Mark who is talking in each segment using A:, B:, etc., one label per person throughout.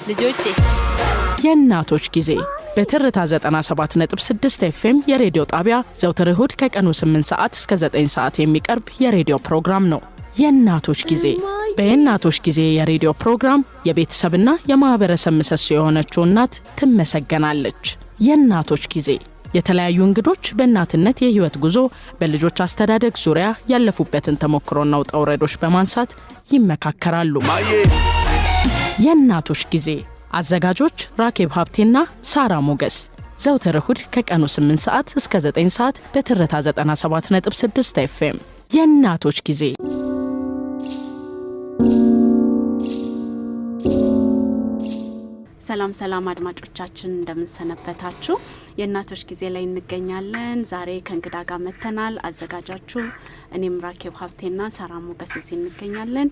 A: ልጆቼ
B: የእናቶች ጊዜ በትርታ 97.6 FM የሬዲዮ ጣቢያ ዘውትር እሁድ ከቀኑ 8 ሰዓት እስከ 9 ሰዓት የሚቀርብ የሬዲዮ ፕሮግራም ነው። የእናቶች ጊዜ በእናቶች ጊዜ የሬዲዮ ፕሮግራም የቤተሰብና የማህበረሰብ ምሰሶ የሆነችው እናት ትመሰገናለች። የእናቶች ጊዜ የተለያዩ እንግዶች በእናትነት የህይወት ጉዞ በልጆች አስተዳደግ ዙሪያ ያለፉበትን ተሞክሮና ውጣ ውረዶች በማንሳት ይመካከራሉ። የእናቶች ጊዜ አዘጋጆች ራኬብ ሀብቴና ሳራ ሞገስ ዘውትር እሁድ ከቀኑ 8 ሰዓት እስከ 9 ሰዓት በትርታ 97.6 FM የእናቶች ጊዜ።
A: ሰላም ሰላም አድማጮቻችን እንደምን ሰነበታችሁ? የእናቶች ጊዜ ላይ እንገኛለን። ዛሬ ከእንግዳ ጋር መተናል። አዘጋጃችሁ እኔም ራኬብ ሀብቴና ሳራ ሞገስ እዚህ እንገኛለን።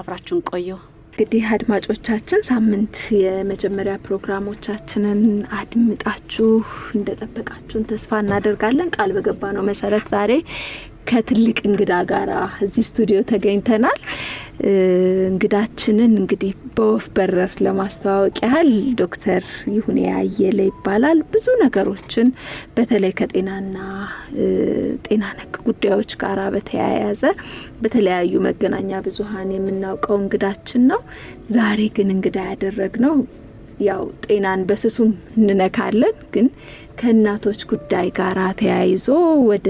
A: አብራችሁን ቆዩ።
C: እንግዲህ አድማጮቻችን ሳምንት የመጀመሪያ ፕሮግራሞቻችንን አድምጣችሁ እንደጠበቃችሁን ተስፋ እናደርጋለን። ቃል በገባነው መሰረት ዛሬ ከትልቅ እንግዳ ጋር እዚህ ስቱዲዮ ተገኝተናል። እንግዳችንን እንግዲህ በወፍ በረር ለማስተዋወቅ ያህል ዶክተር ይሁኔ አየለ ይባላል። ብዙ ነገሮችን በተለይ ከጤናና ጤና ነክ ጉዳዮች ጋር በተያያዘ በተለያዩ መገናኛ ብዙሃን የምናውቀው እንግዳችን ነው። ዛሬ ግን እንግዳ ያደረግነው ያው ጤናን በስሱም እንነካለን ግን ከእናቶች ጉዳይ ጋር ተያይዞ ወደ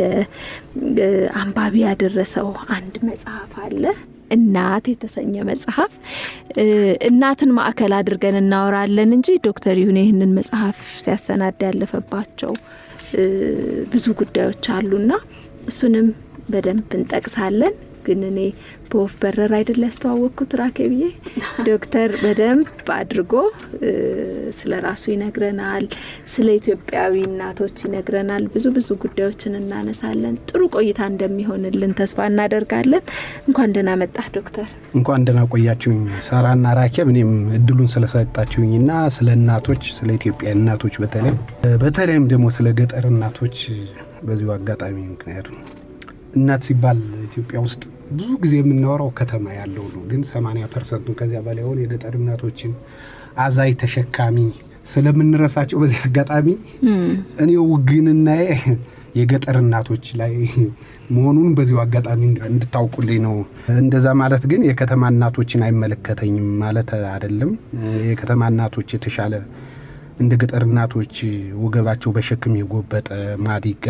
C: አንባቢ ያደረሰው አንድ መጽሐፍ አለ። እናት የተሰኘ መጽሐፍ። እናትን ማዕከል አድርገን እናወራለን እንጂ ዶክተር ይሁኔ ይህንን መጽሐፍ ሲያሰናዳ ያለፈባቸው ብዙ ጉዳዮች አሉና እሱንም በደንብ እንጠቅሳለን። ግን እኔ በወፍ በረር አይደል ያስተዋወቅኩት ራኬብዬ። ዶክተር በደንብ አድርጎ ስለ ራሱ ይነግረናል፣ ስለ ኢትዮጵያዊ እናቶች ይነግረናል። ብዙ ጉዳዮችን እናነሳለን። ጥሩ ቆይታ እንደሚሆንልን ተስፋ እናደርጋለን። እንኳን ደህና መጣህ ዶክተር።
D: እንኳን ደህና ቆያችሁኝ ሳራና ራኬብ። እኔም እድሉን ስለሰጣችሁኝና ስለ እናቶች ስለ ኢትዮጵያ እናቶች በተለይም ደግሞ ስለ ገጠር እናቶች በዚሁ አጋጣሚ ምክንያቱም እናት ሲባል ኢትዮጵያ ውስጥ ብዙ ጊዜ የምናወራው ከተማ ያለው ነው። ግን 80% ከዚያ በላይ ሆነ የገጠር እናቶችን አዛይ ተሸካሚ ስለምንረሳቸው በዚህ አጋጣሚ እኔው ግንናዬ የገጠር እናቶች ላይ መሆኑን በዚሁ አጋጣሚ እንድታውቁልኝ ነው። እንደዛ ማለት ግን የከተማ እናቶችን አይመለከተኝም ማለት አይደለም። የከተማ እናቶች የተሻለ እንደ ገጠር እናቶች ወገባቸው በሸክም የጎበጠ ማዲጋ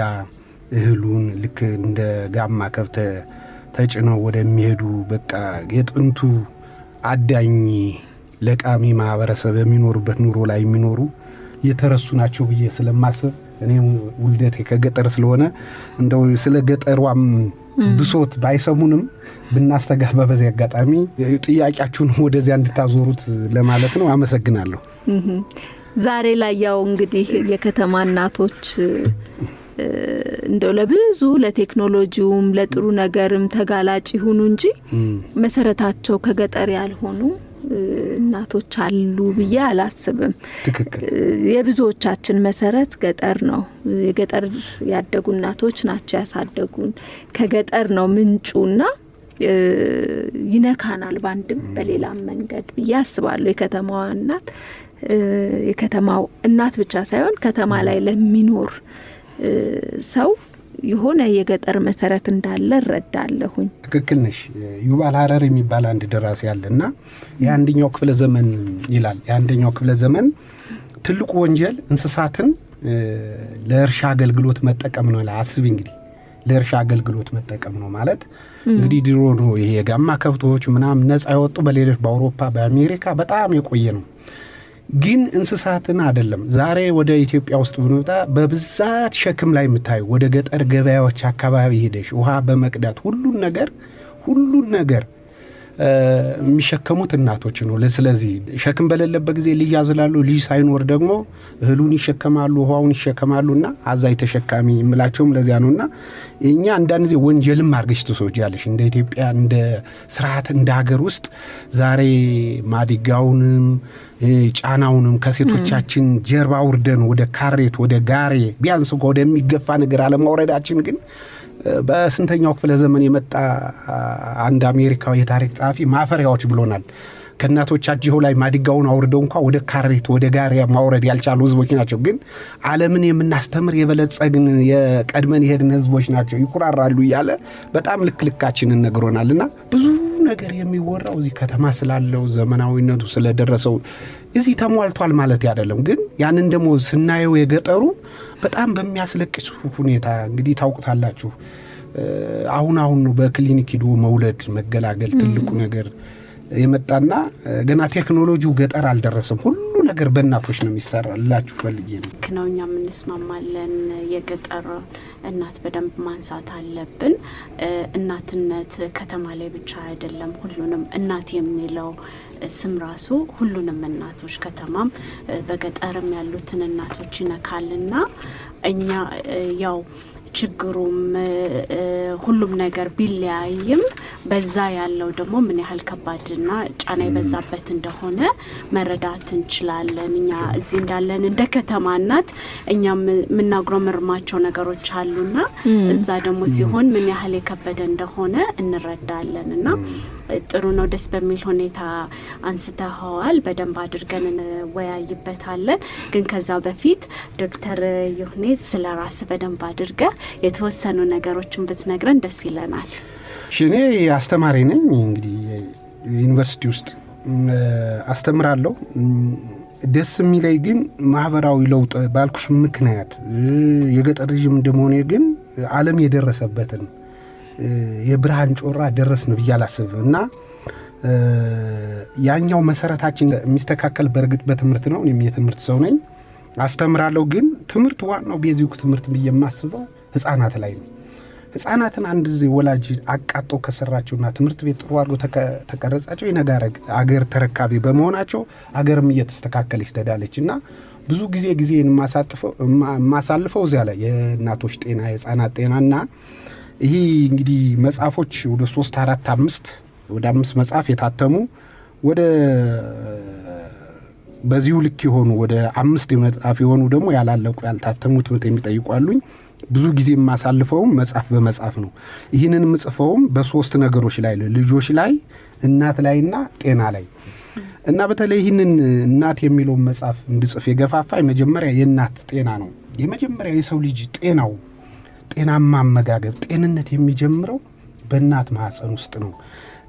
D: እህሉን ልክ እንደ ጋማ ከብት ተጭነው ወደሚሄዱ በቃ የጥንቱ አዳኝ ለቃሚ ማህበረሰብ የሚኖሩበት ኑሮ ላይ የሚኖሩ የተረሱ ናቸው ብዬ ስለማስብ እኔም ውልደቴ ከገጠር ስለሆነ እንደው ስለ ገጠሯም ብሶት ባይሰሙንም ብናስተጋባ በዚህ አጋጣሚ ጥያቄያችሁን ወደዚያ እንድታዞሩት ለማለት ነው። አመሰግናለሁ።
C: ዛሬ ላይ ያው እንግዲህ የከተማ እናቶች እንደው ለብዙ ለቴክኖሎጂውም ለጥሩ ነገርም ተጋላጭ ይሁኑ እንጂ መሰረታቸው ከገጠር ያልሆኑ እናቶች አሉ ብዬ አላስብም።
D: ትክክል።
C: የብዙዎቻችን መሰረት ገጠር ነው። የገጠር ያደጉ እናቶች ናቸው ያሳደጉን። ከገጠር ነው ምንጩና ይነካናል ባንድም በሌላም መንገድ ብዬ አስባለሁ። የከተማዋ እናት የከተማው እናት ብቻ ሳይሆን ከተማ ላይ ለሚኖር ሰው የሆነ የገጠር መሰረት እንዳለ እረዳለሁኝ።
D: ትክክል ነሽ። ዩባል ሀረር የሚባል አንድ ደራሲ ያለና የአንደኛው ክፍለ ዘመን ይላል። የአንደኛው ክፍለ ዘመን ትልቁ ወንጀል እንስሳትን ለእርሻ አገልግሎት መጠቀም ነው። አስቢ እንግዲህ ለእርሻ አገልግሎት መጠቀም ነው ማለት እንግዲህ ድሮ ነው ይሄ የጋማ ከብቶች ምናምን ነፃ ያወጡ በሌሎች በአውሮፓ በአሜሪካ በጣም የቆየ ነው። ግን እንስሳትን አይደለም። ዛሬ ወደ ኢትዮጵያ ውስጥ ብንወጣ በብዛት ሸክም ላይ የምታዩ ወደ ገጠር ገበያዎች አካባቢ ሄደሽ ውሃ በመቅዳት ሁሉን ነገር የሚሸከሙት እናቶች ነው። ስለዚህ ሸክም በሌለበት ጊዜ ልጅ ያዝላሉ፣ ልጅ ሳይኖር ደግሞ እህሉን ይሸከማሉ፣ ውሃውን ይሸከማሉና አዛይ ተሸካሚ የምላቸውም ለዚያ ነውና እኛ አንዳንድ ጊዜ ወንጀልም አርገሽ ትወስጃለሽ እንደ ኢትዮጵያ እንደ ስርዓት እንደ ሀገር ውስጥ ዛሬ ማዲጋውንም ጫናውንም ከሴቶቻችን ጀርባ ውርደን ወደ ካሬት ወደ ጋሬ ቢያንስ ወደሚገፋ ነገር አለማውረዳችን ግን በስንተኛው ክፍለ ዘመን የመጣ አንድ አሜሪካዊ የታሪክ ጸሐፊ ማፈሪያዎች ብሎናል። ከእናቶቻቸው ላይ ማዲጋውን አውርደው እንኳን ወደ ካሬት ወደ ጋሪያ ማውረድ ያልቻሉ ህዝቦች ናቸው። ግን ዓለምን የምናስተምር የበለጸግን የቀድመን የሄድን ህዝቦች ናቸው ይኩራራሉ እያለ በጣም ልካችንን ነግሮናልና ብዙ ነገር የሚወራው እዚህ ከተማ ስላለው ዘመናዊነቱ ስለደረሰው እዚህ ተሟልቷል ማለት አይደለም። ግን ያንን ደግሞ ስናየው የገጠሩ በጣም በሚያስለቅስ ሁኔታ እንግዲህ ታውቁታላችሁ። አሁን ነው በክሊኒክ ሄዶ መውለድ መገላገል ትልቁ ነገር የመጣና ገና ቴክኖሎጂው ገጠር አልደረሰም። ሁሉ ነገር በእናቶች ነው የሚሰራላችሁ ፈልጌ ነው።
A: ከነውኛ ምንስማማለን። የገጠር እናት በደንብ ማንሳት አለብን። እናትነት ከተማ ላይ ብቻ አይደለም። ሁሉንም እናት የሚለው ስም ራሱ ሁሉንም እናቶች ከተማም በገጠርም ያሉትን እናቶች ይነካልና እኛ ያው ችግሩም ሁሉም ነገር ቢለያይም በዛ ያለው ደግሞ ምን ያህል ከባድና ጫና የበዛበት እንደሆነ መረዳት እንችላለን። እኛ እዚህ እንዳለን እንደ ከተማ እናት እኛም ምናግሮመርማቸው ነገሮች አሉና እዛ ደግሞ ሲሆን ምን ያህል የከበደ እንደሆነ እንረዳለንና ጥሩ ነው። ደስ በሚል ሁኔታ አንስተኸዋል። በደንብ አድርገን እንወያይበታለን። ግን ከዛ በፊት ዶክተር ይሁኔ ስለ ራስ በደንብ አድርገ የተወሰኑ ነገሮችን ብትነግረን ደስ ይለናል።
D: እኔ አስተማሪ ነኝ። እንግዲህ ዩኒቨርሲቲ ውስጥ አስተምራለሁ። ደስ የሚለኝ ግን ማህበራዊ ለውጥ ባልኩሽ ምክንያት የገጠር ልጅም እንደመሆኔ ግን ዓለም የደረሰበትን የብርሃን ጮራ ደረስን ብዬ አላስብም እና ያኛው መሰረታችን የሚስተካከል በእርግጥ በትምህርት ነው። እኔም የትምህርት ሰው ነኝ፣ አስተምራለሁ። ግን ትምህርት ዋናው ቤዚክ ትምህርት ብዬ የማስበው ህፃናት ላይ ነው። ህፃናትን አንድ ጊዜ ወላጅ አቃጦ ከሰራቸውና ትምህርት ቤት ጥሩ አድርጎ ተቀረጻቸው የነገ አገር ተረካቢ በመሆናቸው አገርም እየተስተካከለች ትሄዳለች እና ብዙ ጊዜ የማሳልፈው እዚያ ላይ የእናቶች ጤና የህፃናት ጤናና ይሄ እንግዲህ መጽሐፎች ወደ 3 4 5 ወደ 5 መጽሐፍ የታተሙ ወደ በዚሁ ልክ የሆኑ ወደ 5 መጽሐፍ የሆኑ ደግሞ ያላለቁ ያልታተሙ ትምህርት የሚጠይቋሉኝ። ብዙ ጊዜ የማሳልፈውም መጽሐፍ በመጽሐፍ ነው። ይህንን የምጽፈውም በ3 ነገሮች ላይ ልጆች ላይ እናት ላይና ጤና ላይ እና በተለይ ይህንን እናት የሚለው መጽሐፍ እንድጽፍ የገፋፋኝ መጀመሪያ የእናት ጤና ነው። የመጀመሪያ የሰው ልጅ ጤናው ጤናማ አመጋገብ ጤንነት የሚጀምረው በእናት ማህፀን ውስጥ ነው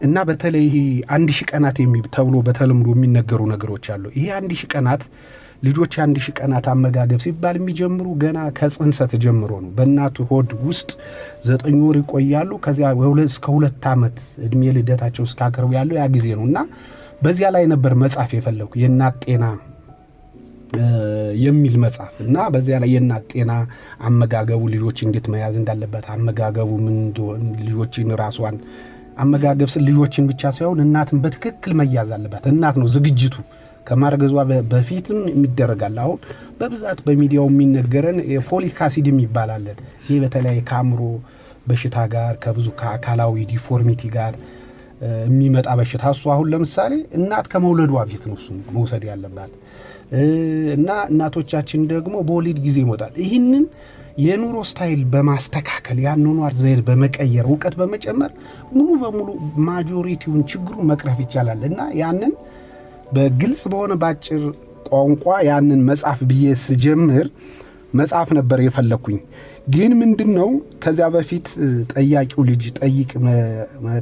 D: እና በተለይ 1000 ቀናት ተብሎ በተለምዶ የሚነገሩ ነገሮች አሉ። ይሄ 1000 ቀናት ልጆች 1000 ቀናት አመጋገብ ሲባል የሚጀምሩ ገና ከጽንሰት ጀምሮ ነው። በእናቱ ሆድ ውስጥ 9 ወር ይቆያሉ። ከዚያ እስከ 2 ዓመት እድሜ ልደታቸው እስካቀርቡ ያለው ያ ጊዜ ነው እና በዚያ ላይ ነበር መጽሐፍ የፈለኩ የእናት ጤና የሚል መጽሐፍ እና በዚያ ላይ የእናት ጤና አመጋገቡ ልጆች እንዴት መያዝ እንዳለበት አመጋገቡ ምን እንደሆነ ልጆችን ራሷን አመጋገብ ልጆችን ብቻ ሳይሆን እናትን በትክክል መያዝ አለበት። እናት ነው ዝግጅቱ ከማርገዟ በፊትም የሚደረጋል። አሁን በብዛት በሚዲያው የሚነገረን የፎሊክ አሲድ የሚባላል። ይሄ በተለይ ከአእምሮ በሽታ ጋር ከብዙ ከአካላዊ ዲፎርሚቲ ጋር የሚመጣ በሽታ እሱ አሁን ለምሳሌ እናት ከመውለዷ በፊት ነው እሱ መውሰድ ያለባት እና እናቶቻችን ደግሞ በወሊድ ጊዜ ይሞታል። ይህንን የኑሮ ስታይል በማስተካከል ያኗኗር ዘይቤ በመቀየር እውቀት በመጨመር ሙሉ በሙሉ ማጆሪቲውን ችግሩን መቅረፍ ይቻላል እና ያንን በግልጽ በሆነ ባጭር ቋንቋ ያንን መጽሐፍ ብዬ ስጀምር መጽሐፍ ነበር የፈለኩኝ። ግን ምንድነው ከዚያ በፊት ጠያቂው ልጅ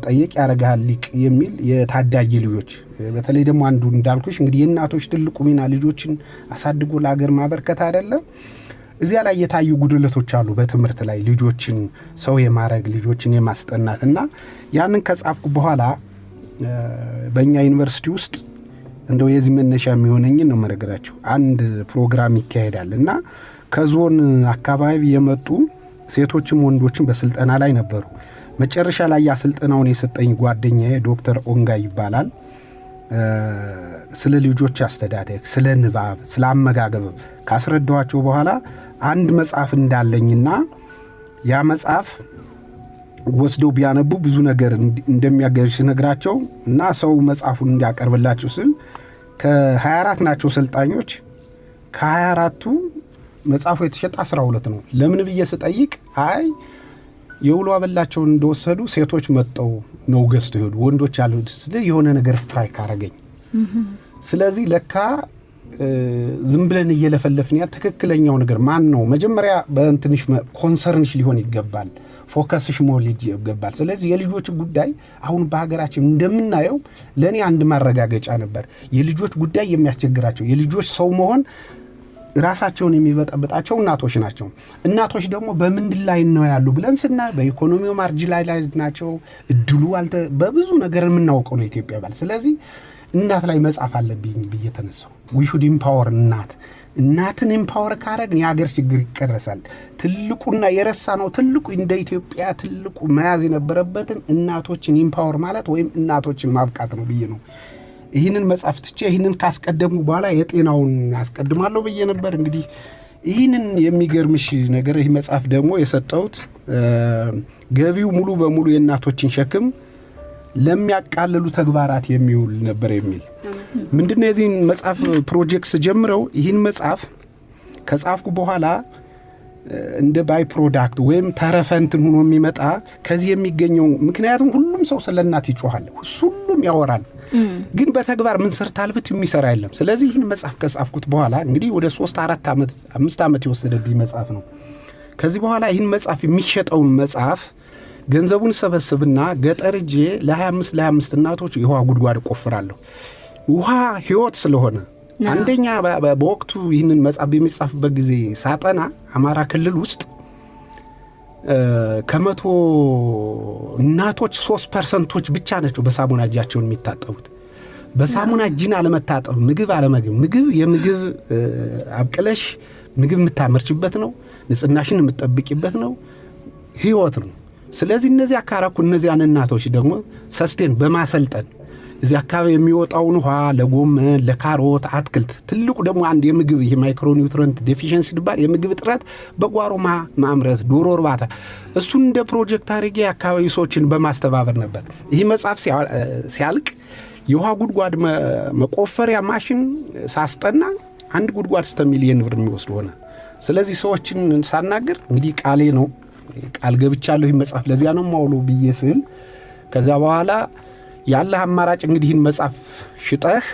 D: ጠይቅ ያረጋል ሊቅ የሚል የታዳጊ ልጆች በተለይ ደግሞ አንዱ እንዳልኩሽ እንግዲህ የእናቶች ትልቁ ሚና ልጆችን አሳድጎ ለሀገር ማበርከት አይደለም። እዚያ ላይ የታዩ ጉድለቶች አሉ በትምህርት ላይ ልጆችን ሰው የማረግ ልጆችን የማስጠናትና ያንን ከጻፍኩ በኋላ በእኛ ዩኒቨርሲቲ ውስጥ እንደው የዚህ መነሻ የሚሆነኝን ነው መረግራቸው አንድ ፕሮግራም ይካሄዳልና ከዞን አካባቢ የመጡ ሴቶችም ወንዶችም በስልጠና ላይ ነበሩ። መጨረሻ ላይ ያ ስልጠናውን የሰጠኝ ጓደኛዬ ዶክተር ኦንጋ ይባላል። ስለ ልጆች አስተዳደግ፣ ስለ ንባብ፣ ስለ አመጋገብ ካስረዳኋቸው በኋላ አንድ መጽሐፍ እንዳለኝና ያ መጽሐፍ ወስደው ቢያነቡ ብዙ ነገር እንደሚያገኙ ነግራቸው እና ሰው መጽሐፉን እንዲያቀርብላቸው ስል ከ24 ናቸው ሰልጣኞች ከ24ቱ መጽሐፉ የተሸጠ 12 ነው። ለምን ብዬ ስጠይቅ አይ የውሎ አበላቸውን እንደወሰዱ ሴቶች መጣው ነው ገዝተው ሄዱ ወንዶች አልወድ ስለ የሆነ ነገር ስትራይክ አረገኝ ስለዚህ ለካ ዝም ብለን እየለፈለፍን ያል ትክክለኛው ነገር ማን ነው መጀመሪያ በእንትንሽ ኮንሰርንሽ ሊሆን ይገባል ፎከስሽ ሞልጅ ይገባል ስለዚህ የልጆች ጉዳይ አሁን በሀገራችን እንደምናየው ለኔ አንድ ማረጋገጫ ነበር የልጆች ጉዳይ የሚያስቸግራቸው የልጆች ሰው መሆን ራሳቸውን የሚበጠብጣቸው እናቶች ናቸው እናቶች ደግሞ በምንድን ላይ ነው ያሉ ብለን ስናይ በኢኮኖሚው ማርጂናላይዝ ናቸው እድሉ በብዙ ነገር የምናውቀው ነው ኢትዮጵያ ባል ስለዚህ እናት ላይ መጻፍ አለብኝ በየተነሳው we should empower እናትን empower ካረግን የሀገር ችግር ይቀረሳል ትልቁና የረሳ ነው ትልቁ እንደ ኢትዮጵያ ትልቁ መያዝ የነበረበትን እናቶችን empower ማለት ወይም እናቶችን ማብቃት ነው ብዬ ነው ይህንን መጻፍ ትቼ ይህንን ካስቀደሙ በኋላ የጤናውን አስቀድማለሁ ብዬ ነበር እንግዲህ ይህንን የሚገርምሽ ነገር ይህ መጻፍ ደግሞ የሰጠውት ገቢው ሙሉ በሙሉ የእናቶችን ሸክም ለሚያቃልሉ ተግባራት የሚውል ነበር የሚል ምንድነው የዚህን መጻፍ ፕሮጀክትስ ጀምረው ይህን መጻፍ ከጻፍኩ በኋላ እንደ ባይ ፕሮዳክት ወይም ተረፈንትን ሆኖ የሚመጣ ከዚህ የሚገኘው ምክንያቱም ሁሉም ሰው ስለናት ይጮሃል ሁሉም ያወራል ግን በተግባር ምን ሰርታልበት የሚሰራ አይደለም ስለዚህ ይህን መጻፍ ከጻፍኩት በኋላ እንግዲህ ወደ 3-4 ዓመት 5 ዓመት የወሰደብኝ መጻፍ ነው ከዚህ በኋላ ይህን መጻፍ የሚሸጠውን መጻፍ ገንዘቡን ሰበስብና ገጠርጄ ለ25 እናቶች የውሃ ጉድጓድ ቆፍራለሁ ውሃ ህይወት ስለሆነ አንደኛ በወቅቱ ይህንን መጻፍ በሚጻፍበት ጊዜ ሳጠና አማራ ክልል ውስጥ ከመቶ እናቶች 3% ብቻ ናቸው በሳሙና እጃቸውን የሚታጠቡት በሳሙና እጅን አለመታጠብ ምግብ የምግብ አብቅለሽ ምግብ የምታመርችበት ነው ንጽህናሽን የምትጠብቂበት ነው ህይወት ነው ስለዚህ እነዚህ አካራኩ እነዚህ እናቶች ደግሞ ሰስቴን በማሰልጠን እዚህ አካባቢ የሚወጣውን ውሃ ለጎመን ለካሮት አትክልት ትልቁ ደግሞ አንድ የምግብ ይሄ ማይክሮኒውትሪየንት ዴፊሺየንሲ ይባል የምግብ እጥረት በጓሮ ማምረት ዶሮ እርባታ እሱን እንደ ፕሮጀክት አድርጌ አካባቢ ሰዎችን በማስተባበር ነበር ይሄ መጻፍ ሲያልቅ የውሃ ጉድጓድ መቆፈሪያ ማሽን ሳስጠና አንድ ጉድጓድ 6 ሚሊዮን ብር የሚወስድ ሆነ ስለዚህ ሰዎችን ሳናገር እንግዲህ ቃሌ ነው ቃል ገብቻለሁ ይሄ መጻፍ ለዚያ ነው ማውሎ ብዬስል ከዛ በኋላ ያለ አማራጭ እንግዲህ ይህን መጻፍ ሽጠህ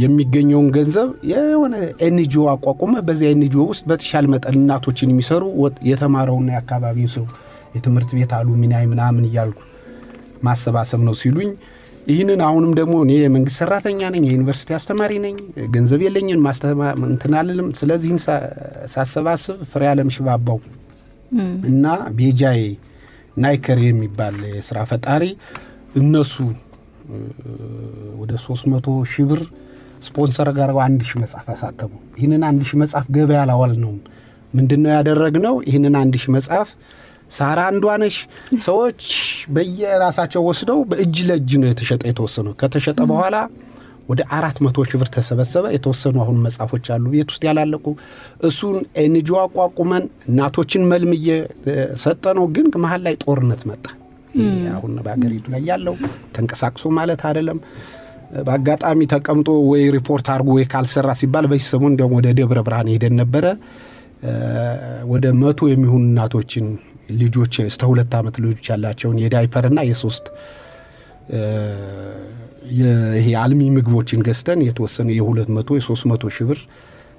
D: የሚገኘውን ገንዘብ የሆነ ኤንጂኦ አቋቁመ በዚያ ኤንጂኦ ውስጥ በተሻለ መጠን እናቶችን የሚሰሩ የተማረውና ያካባቢው ሰው የትምህርት ቤት አሉሚናይ ምናምን ይያልኩ ማሰባሰብ ነው ሲሉኝ ይህንን አሁንም ደግሞ እኔ የመንግስት ሰራተኛ ነኝ የዩኒቨርሲቲ አስተማሪ ነኝ ገንዘብ የለኝም ማስተማር ስለዚህ ሳሰባስብ ፍሬ ዓለም ሽባባው እና ቤጃይ ናይከር የሚባል የሥራ ፈጣሪ እነሱ ወደ 300,000 ብር ስፖንሰር ጋር 1000 መጽሐፍ አሳተሙ ይህንን 1000 መጽሐፍ ገበያ ላዋል ነው ምንድነው ያደረግነው ይህንን 1000 መጽሐፍ ሳራ አንዷነሽ ሰዎች በየራሳቸው ወስደው በእጅ ለእጅ ነው የተወሰነው ከተሸጠ በኋላ ወደ 400,000 ብር ተሰበሰበ የተወሰኑ አሁን መጽሐፎች አሉ ቤት ውስጥ ያላለቁ እሱን ኤንጂኦ አቋቁመን እናቶችን መልምየ ሰጠነው ግን መሃል ላይ ጦርነት መጣ አሁን በአገሪቱ ላይ ያለው ተንቀሳቅሶ ማለት አይደለም በአጋጣሚ ተቀምጦ ወይ ሪፖርት አርጎ ወይ ካልሰራ ሲባል በሰሞን ደግሞ ወደ ደብረ ብርሃን ሄደን ነበረ ወደ 100 የሚሆኑ እናቶችን ልጆች እስከ 2 ዓመት ልጆች ያላቸውን የዳይፐርና የ3 ይሄ አልሚ ምግቦችን ገዝተን የተወሰነ የ200 የ300 ሺህ ብር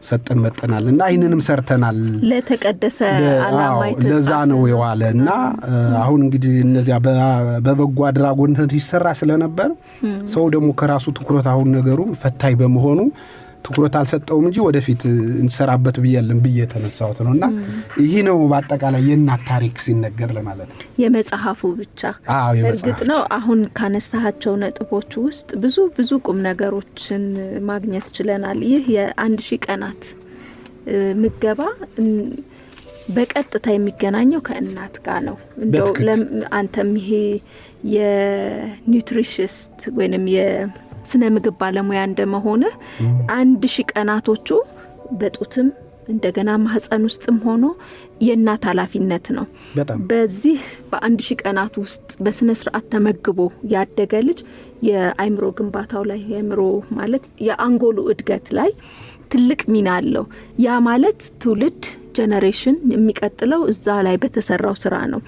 D: ሰጠን መጠናልና ይሄንንም ሰርተናል
C: ለተቀደሰ ዓላማ የተጻፈ
D: ለዛ ነው የዋለና አሁን እንግዲህ እነዚያ በበጎ አድራጎት ይሰራ ስለነበር ሰው ደግሞ ከራሱ ትኩረት አሁን ነገሩ ፈታይ በመሆኑ ትኩረት አልሰጠውም እንጂ ወደፊት እንሰራበት ብያለን በየተነሳውት ነውና ይሄ ነው በአጠቃላይ የእናት ታሪክ ሲነገር ለማለት ነው
C: የመጽሐፉ ብቻ እርግጥ ነው አሁን ካነሳቸው ነጥቦች ውስጥ ብዙ ቁም ነገሮችን ማግኘት ችለናል ይህ የ1000 ቀናት ምገባ በቀጥታ የሚገናኘው ከእናት ጋር ነው እንደው አንተም ይሄ የኒውትሪሽስት ወይንም ስነ ምግብ ባለሙያ እንደመሆነ 1000 ቀናቶቹ በጡትም እንደገና ማህፀን ውስጥም ሆኖ የእናት ኃላፊነት ነው በዚህ በ1000 ቀናት ውስጥ በስነ ስርዓት ተመግቦ ያደገ ልጅ የአይምሮ ግንባታው ላይ የአይምሮ ማለት የአንጎሉ እድገት ላይ ትልቅ ሚና አለው ያ ማለት ትውልድ ጄነሬሽን የሚቀጥለው እዛ ላይ በተሰራው ስራ ነው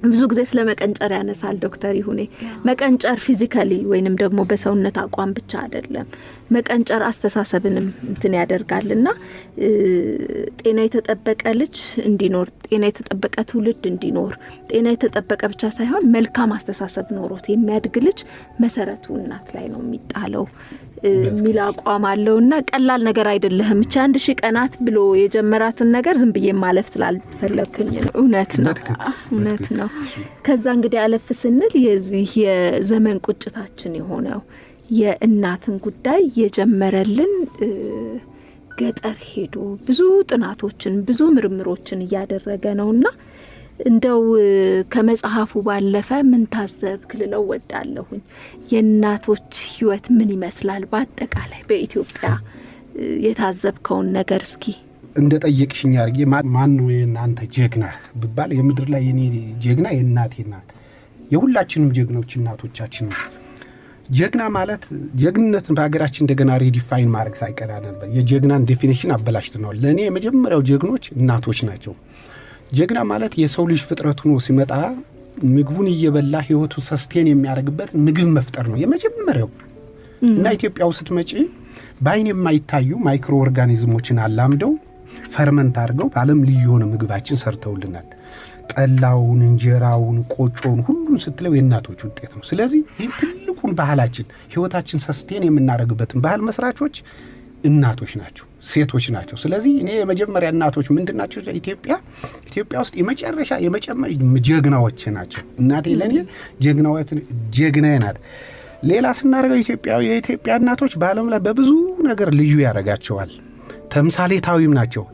C: ብዙ ጊዜ ስለ መቀንጨር ያነሳል ዶክተር ይሁኔ። መቀንጨር ፊዚካሊ ወይንም ደግሞ በሰውነት አቋም ብቻ አይደለም፣ መቀንጨር አስተሳሰብንም እንትን ያደርጋልና ጤና የተጠበቀ ልጅ እንዲኖር፣ ጤና የተጠበቀ ትውልድ እንዲኖር፣ ጤና የተጠበቀ ብቻ ሳይሆን መልካም አስተሳሰብ ኖሮት የሚያድግ ልጅ መሰረቱ እናት ላይ ነው የሚጣለው ሚል አቋም አለውና ቀላል ነገር አይደለም። እቺ 1000 ቀናት ብሎ የጀመራትን ነገር ዝም ብዬ ማለፍ ስላልፈለኩኝ እውነት ነው። ከዛ እንግዲህ አለፍ ስንል የዚህ የዘመን ቁጭታችን የሆነው የእናትን ጉዳይ የጀመረልን ገጠር ሄዶ ብዙ ጥናቶችን ብዙ ምርምሮችን እያደረገ ነውና እንደው ከመጽሐፉ ባለፈ ምን ታዘብክ ልለው ወዳለሁኝ። የእናቶች ህይወት ምን ይመስላል በአጠቃላይ በኢትዮጵያ የታዘብከውን ነገር እስኪ
D: እንደ ጠየቅሽኝ አርጌ ማን ነው የናንተ ጀግና ብባል የምድር ላይ የኔ ጀግና የእናቴ ናት። የሁላችንም ጀግኖች እናቶቻችን ነው። ጀግና ማለት ጀግንነት በሀገራችን እንደገና ሪዲፋይን ማድረግ ሳይቀር ነበር። የጀግናን ዴፊኒሽን አበላሽተናል። ለኔ የመጀመሪያው ጀግኖች እናቶች ናቸው። ጀግና ማለት የሰው ልጅ ፍጥረቱ ነው ሲመጣ ምግቡን እየበላ ህይወቱ ሰስቴን የሚያደርግበት ምግብ መፍጠር ነው የመጀመሪያው። እና ኢትዮጵያ ውስጥ መጪ ባይን የማይታዩ ማይክሮ ኦርጋኒዝሞችን አላምደው ፈርመንት አድርገው ዓለም ልዩ የሆነ ምግባችን ሰርተውልናል። ጠላውን፣ እንጀራውን፣ ቆጮውን ሁሉን ስትለው የእናቶች ውጤት ነው። ስለዚህ ይህ ትልቁን ባህላችን ህይወታችን ሰስቴን የምናደርግበትን ባህል መስራቾች እናቶች ናቸው፣ ሴቶች ናቸው። ስለዚህ እኔ የመጀመሪያ እናቶች ምንድናቸው? ኢትዮጵያ ውስጥ የመጨረሻ ጀግናዎች ናቸው። እናቴ ለኔ ጀግናዬ ናት። ሌላ ስናደርገው የኢትዮጵያ እናቶች በዓለም ላይ በብዙ ነገር ልዩ ያደርጋቸዋል። ተምሳሌታዊም ናቸው።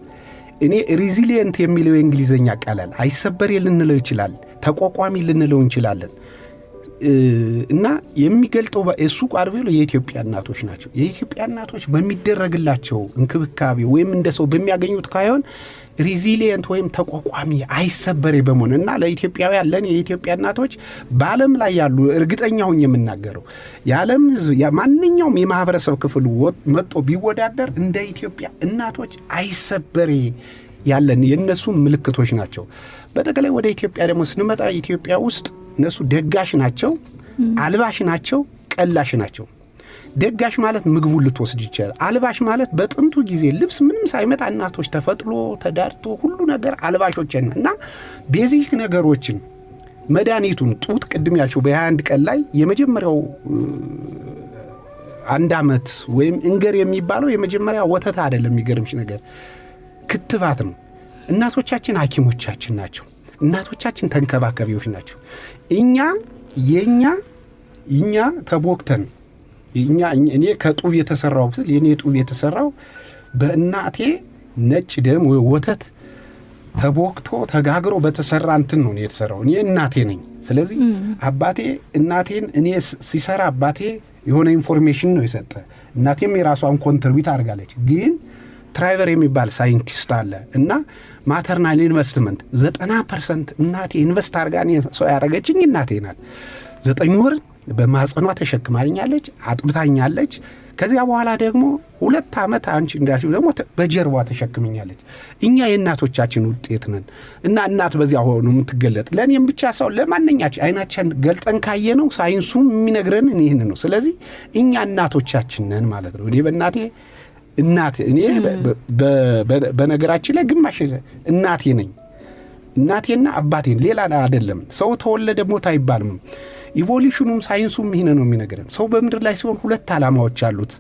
D: እኔ ሪዚሊየንት የሚለው የእንግሊዘኛ ቃል አይሰበሬ ልንለው ይችላል፣ ተቋቋሚ ልንለው እንችላለን። እና የሚገልጠው እሱ ቃርቤሎ የኢትዮጵያ እናቶች ናቸው። የኢትዮጵያ እናቶች በሚደረግላቸው እንክብካቤ ወይም እንደ ሰው በሚያገኙት ካይሆን ሪዚሊየንት ወይም ተቋቋሚ አይሰበሬ በመሆን እና ለኢትዮጵያውያን ለኔ የኢትዮጵያ እናቶች በዓለም ላይ ያሉ እርግጠኛ ሆኜ የምናገረው የዓለም ሕዝብ ማንኛውም የማህበረሰብ ክፍል መጥቶ ቢወዳደር እንደ ኢትዮጵያ እናቶች አይሰበሬ ያለን የነሱ ምልክቶች ናቸው። በተለይ ወደ ኢትዮጵያ ደግሞ ስንመጣ ኢትዮጵያ ውስጥ እነሱ ደጋሽ ናቸው፣ አልባሽ ናቸው፣ ቀላሽ ናቸው። ደጋሽ ማለት ምግቡን ልትወስድ ይችላል። አልባሽ ማለት በጥንቱ ጊዜ ልብስ ምንም ሳይመጣ እናቶች ተፈጥሎ ተዳርቶ ሁሉ ነገር አልባሾች እና ቤዚክ ነገሮችን መድኃኒቱን ጡት ቅድም ያልሽው በ21 ቀን ላይ የመጀመሪያው 1 ዓመት ወይም እንገር የሚባለው የመጀመሪያ ወተት አይደለም። የሚገርምሽ ነገር ክትባት ነው። እናቶቻችን ሐኪሞቻችን ናቸው። እናቶቻችን ተንከባካቢዎች ናቸው። እኛ ተቦክተን እኔ ከጡብ የተሰራው ብስል የኔ ጡብ የተሰራው በእናቴ ነጭ ደም ወይ ወተት ተቦክቶ ተጋግሮ በተሰራ እንትን ነው የተሰራው። እኔ እናቴ ነኝ። ስለዚህ አባቴ እናቴን እኔ ሲሰራ አባቴ የሆነ ኢንፎርሜሽን ነው የሰጠ። እናቴም የራሷን ኮንትሪቢዩት አድርጋለች። ግን ትራይቨር የሚባል ሳይንቲስት አለ እና ማተርናል ኢንቨስትመንት 90% እናቴ ኢንቨስት አድርጋኝ ሰው ያደረገችኝ እናቴ ናት። 9 ወር በማህፀኗ ተሸክማኛለች፣ አጥብታኛለች። ከዚያ በኋላ ደግሞ 2 ዓመት አንቺ እንዳልሽው ደግሞ በጀርባ ተሸክመኛለች። እኛ የእናቶቻችን ውጤት ነን እና እናት በዚያ ሆኖ የምትገለጥ ለእኔም ብቻ ሰው ለማንኛችን አይናችን ገልጠን ካየነው ሳይንሱም የሚነግረን ይህን ነው። ስለዚህ እኛ እናቶቻችን ነን ማለት ነው። እኔ በእናቴ እናቴ እኔ በነገራችን ላይ ግማሽ እናቴ ነኝ። እናቴና አባቴን ሌላ አይደለም። ሰው ተወለደ ሞት አይባልም። ኢቮሉሽኑም ሳይንሱም ይሄን ነው የሚነግረን። ሰው በምድር ላይ ሲሆን 2 ዓላማዎች አሉት።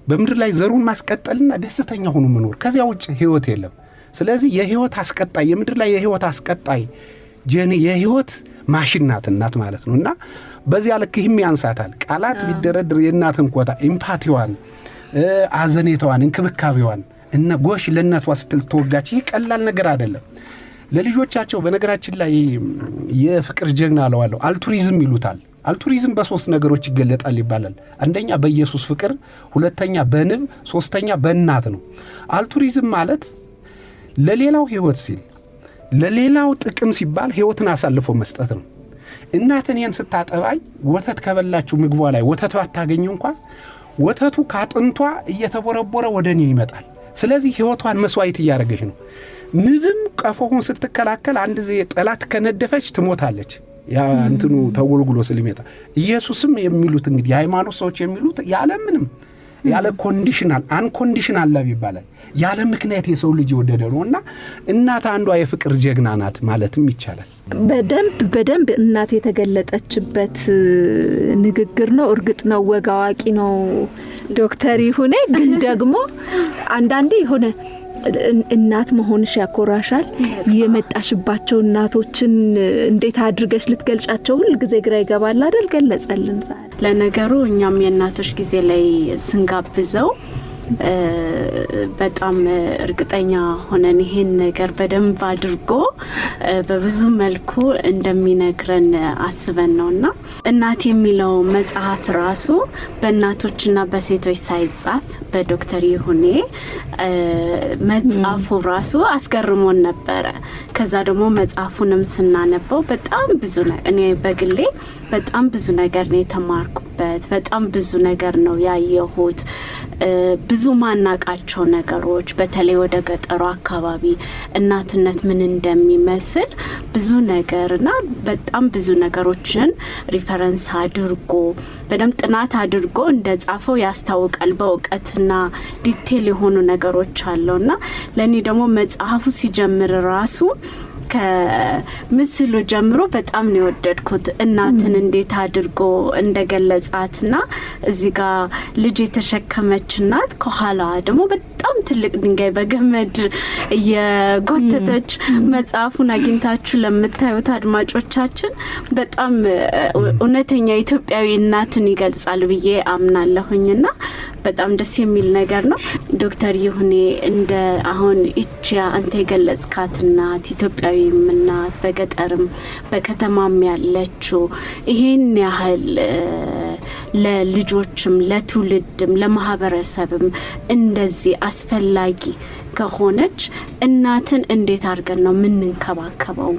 D: በምድር ላይ ዘሩን ማስቀጠልና ደስተኛ ሆኖ መኖር። ከዚያ ውጭ ህይወት የለም። ስለዚህ የህይወት አስቀጣይ የምድር ላይ የህይወት አስቀጣይ የህይወት ማሽን ናት እናት ማለት ነው። እና በዚያ ልክ ይህም ያንሳታል። ቃላት ቢደረድር የእናትን ኮታ ኢምፓቲዋን፣ አዘኔታዋን፣ እንክብካቤዋን እና ጎሽ ለእናቷ ስትል ተወጋች። ይህ ቀላል ነገር አይደለም። ለልጆቻቸው በነገራችን ላይ የፍቅር ጀግና አለዋለሁ አልቱሪዝም ይሉታል። አልቱሪዝም በ3 ነገሮች ይገለጣል ይባላል። አንደኛ በኢየሱስ ፍቅር፣ ሁለተኛ በንብ፣ ሶስተኛ በእናት ነው። አልቱሪዝም ማለት ለሌላው ህይወት ሲል ለሌላው ጥቅም ሲባል ህይወትን አሳልፎ መስጠት ነው። እናትን ያን ስታጠባይ ወተት ከበላችሁ ምግቧ ላይ ወተት ባታገኙ እንኳን ወተቱ ካጥንቷ እየተቦረቦረ ወደኔ ይመጣል። ስለዚህ ህይወቷን መስዋዕት እያደረገች ነው። ንብም ቀፎውን ስትከላከል አንድ ዜ ጠላት ከነደፈች ትሞታለች። ያ እንትኑ ተወልጉሎ ስለሚመጣ ኢየሱስም የሚሉት እንግዲህ ሃይማኖት ሰዎች የሚሉት ያለምንም ያለ ኮንዲሽናል አንኮንዲሽናል ላቭ ይባላል። ያለ ምክንያት የሰው ልጅ ወደደ ነውና እናት አንዷ የፍቅር ጀግና ናት ማለትም ይቻላል።
C: በደንብ እናት የተገለጠችበት ንግግር ነው። እርግጥ ነው ወግ አዋቂ ነው ዶክተር ይሁኔ፣ ግን ደግሞ አንዳንዴ የሆነ እናት መሆንሽ ያኮራሻል። የመጣሽባቸው እናቶችን እንዴት አድርገሽ ልትገልጫቸው ሁሉ ጊዜ ግራ ይገባል አይደል? ገለጸልን ዛሬ።
A: ለነገሩ እኛም የእናቶች ጊዜ ላይ ስንጋብዘው በጣም እርግጠኛ ሆነን ይሄን ነገር በደንብ አድርጎ በብዙ መልኩ እንደሚነግረን አስበን ነውና እናት የሚለው መጽሐፍ ራሱ በእናቶችና በሴቶች ሳይጻፍ በዶክተር ይሁኔ መጽሐፉ ራሱ አስገርሞን ነበረ። ከዛ ደግሞ መጽሐፉንም ስናነበው በጣም ብዙ እኔ በግሌ በጣም ብዙ ነገር ነው የተማርኩበት። በጣም ብዙ ነገር ነው ያየሁት። ብዙ ማናቃቸው ነገሮች በተለይ ወደ ገጠሩ አካባቢ እናትነት ምን እንደሚመስል ብዙ ነገርና በጣም ብዙ ነገሮችን ሪፈረንስ አድርጎ በደም ጥናት አድርጎ እንደጻፈው ያስታውቃል። በእውቀትና ዲቴል የሆኑ ነገሮች አለውና ለኔ ደግሞ መጽሐፉ ሲጀምር ራሱ ከምስሉ ጀምሮ በጣም ነው የወደድኩት። እናትን እንዴት አድርጎ እንደገለጻትና እዚህ ጋር ልጅ የተሸከመች እናት ከኋላ ደግሞ በጣም ትልቅ ድንጋይ በገመድ እየጎተተች መጽሐፉን አግኝታችሁ ለምታዩት አድማጮቻችን በጣም እውነተኛ ኢትዮጵያዊ እናትን ይገልጻል ብዬ አምናለሁኝና በጣም ደስ የሚል ነገር ነው። ዶክተር ይሁኔ እንደ አሁን እቺ አንተ የገለጽካት እናት ኢትዮጵያዊ እናት በገጠርም በከተማም ያለችው ይሄን ያህል ለልጆችም ለትውልድም ለማህበረሰብም እንደዚህ አስፈላጊ ከሆነች እናትን እንዴት አድርገን ነው ምንንከባከበው?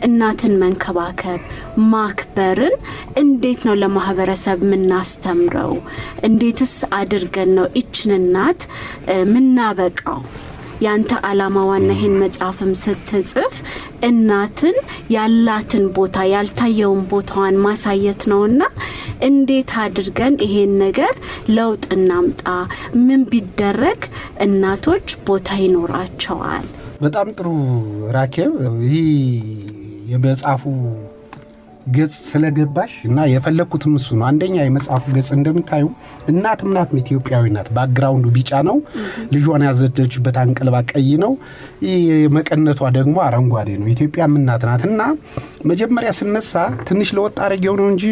A: እናትን መንከባከብ ማክበርን እንዴት ነው ለማህበረሰብ ምናስተምረው? እንዴትስ አድርገን ነው እችን እናት ምናበቃው? ያንተ ዓላማ ዋና ይሄን መጽሐፍም ስትጽፍ እናትን ያላትን ቦታ ያልታየውን ቦታዋን ማሳየት ነውና እንዴት አድርገን ይሄን ነገር ለውጥ እናምጣ? ምን ቢደረግ እናቶች ቦታ ይኖራቸዋል?
D: በጣም ጥሩ ራኬብ፣ ይህ የመጽሐፉ ገጽ ስለገባሽ እና የፈለኩትም እሱ ነው። አንደኛ የመጽሐፉ ገጽ እንደምታዩ እናትም ናት፣ ኢትዮጵያዊ ናት። ባክግራውንዱ ቢጫ ነው። ልጇን ያዘደችበት አንቀልባ ቀይ ነው። መቀነቷ ደግሞ አረንጓዴ ነው። ኢትዮጵያም እናት ናት እና መጀመሪያ ስነሳ ትንሽ ለወጥ አድርጌው ነው እንጂ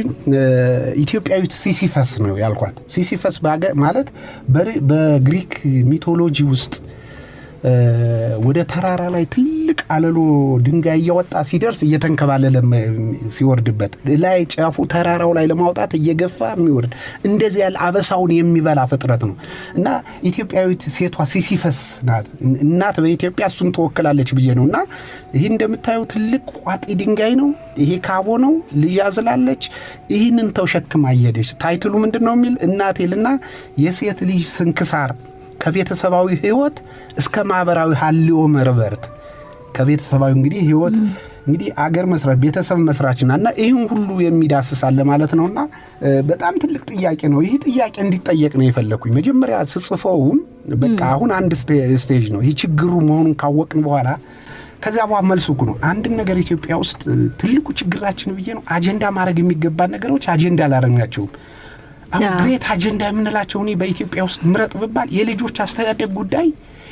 D: ኢትዮጵያዊት ሲሲፈስ ነው ያልኳት። ሲሲፈስ ማለት በግሪክ ሚቶሎጂ ውስጥ ወደ ተራራ ላይ ትልቅ አለሎ ድንጋይ እያወጣ ሲደርስ እየተንከባለለ ሲወርድበት ላይ ጫፉ ተራራው ላይ ለማውጣት እየገፋ የሚወርድ እንደዚህ ያለ አበሳውን የሚበላ ፍጥረት ነው እና ኢትዮጵያዊት ሴቷ ሲሲፈስ ናት። እናት በኢትዮጵያ እሱን ትወክላለች ብዬ ነውና ይሄ እንደምታዩ ትልቅ ቋጢ ድንጋይ ነው። ይሄ ካቦ ነው። ልያዝላለች። ይህንን ተሸክማ እየሄደች ታይትሉ ምንድነው የሚል እናቴልና የሴት ልጅ ስንክሳር ከቤተሰባዊ ህይወት እስከ ማህበራዊ ሀልዮ መርበርት ከቤተሰባዊ እንግዲህ ህይወት እንግዲህ አገር መስራት ቤተሰብ መስራችና ይሄን ሁሉ የሚዳስሳል ማለት ነውና በጣም ትልቅ ጥያቄ ነው። ይሄ ጥያቄ እንዲጠየቅ ነው የፈለኩኝ። መጀመሪያ ስጽፈው በቃ አሁን አንድ ስቴጅ ነው። ይሄ ችግሩ መሆኑን ካወቅን በኋላ ከዛ በኋላ መልሱ ነው። አንድ ነገር ኢትዮጵያ ውስጥ ትልቁ ችግራችን ብዬ ነው አጀንዳ ማድረግ የሚገባ ነገሮች አጀንዳ አላረግናቸውም። አሁን ግሬት አጀንዳ የምንላቸው እኔ በኢትዮጵያ ውስጥ ምረጥ ብባል የልጆች አስተዳደግ ጉዳይ፣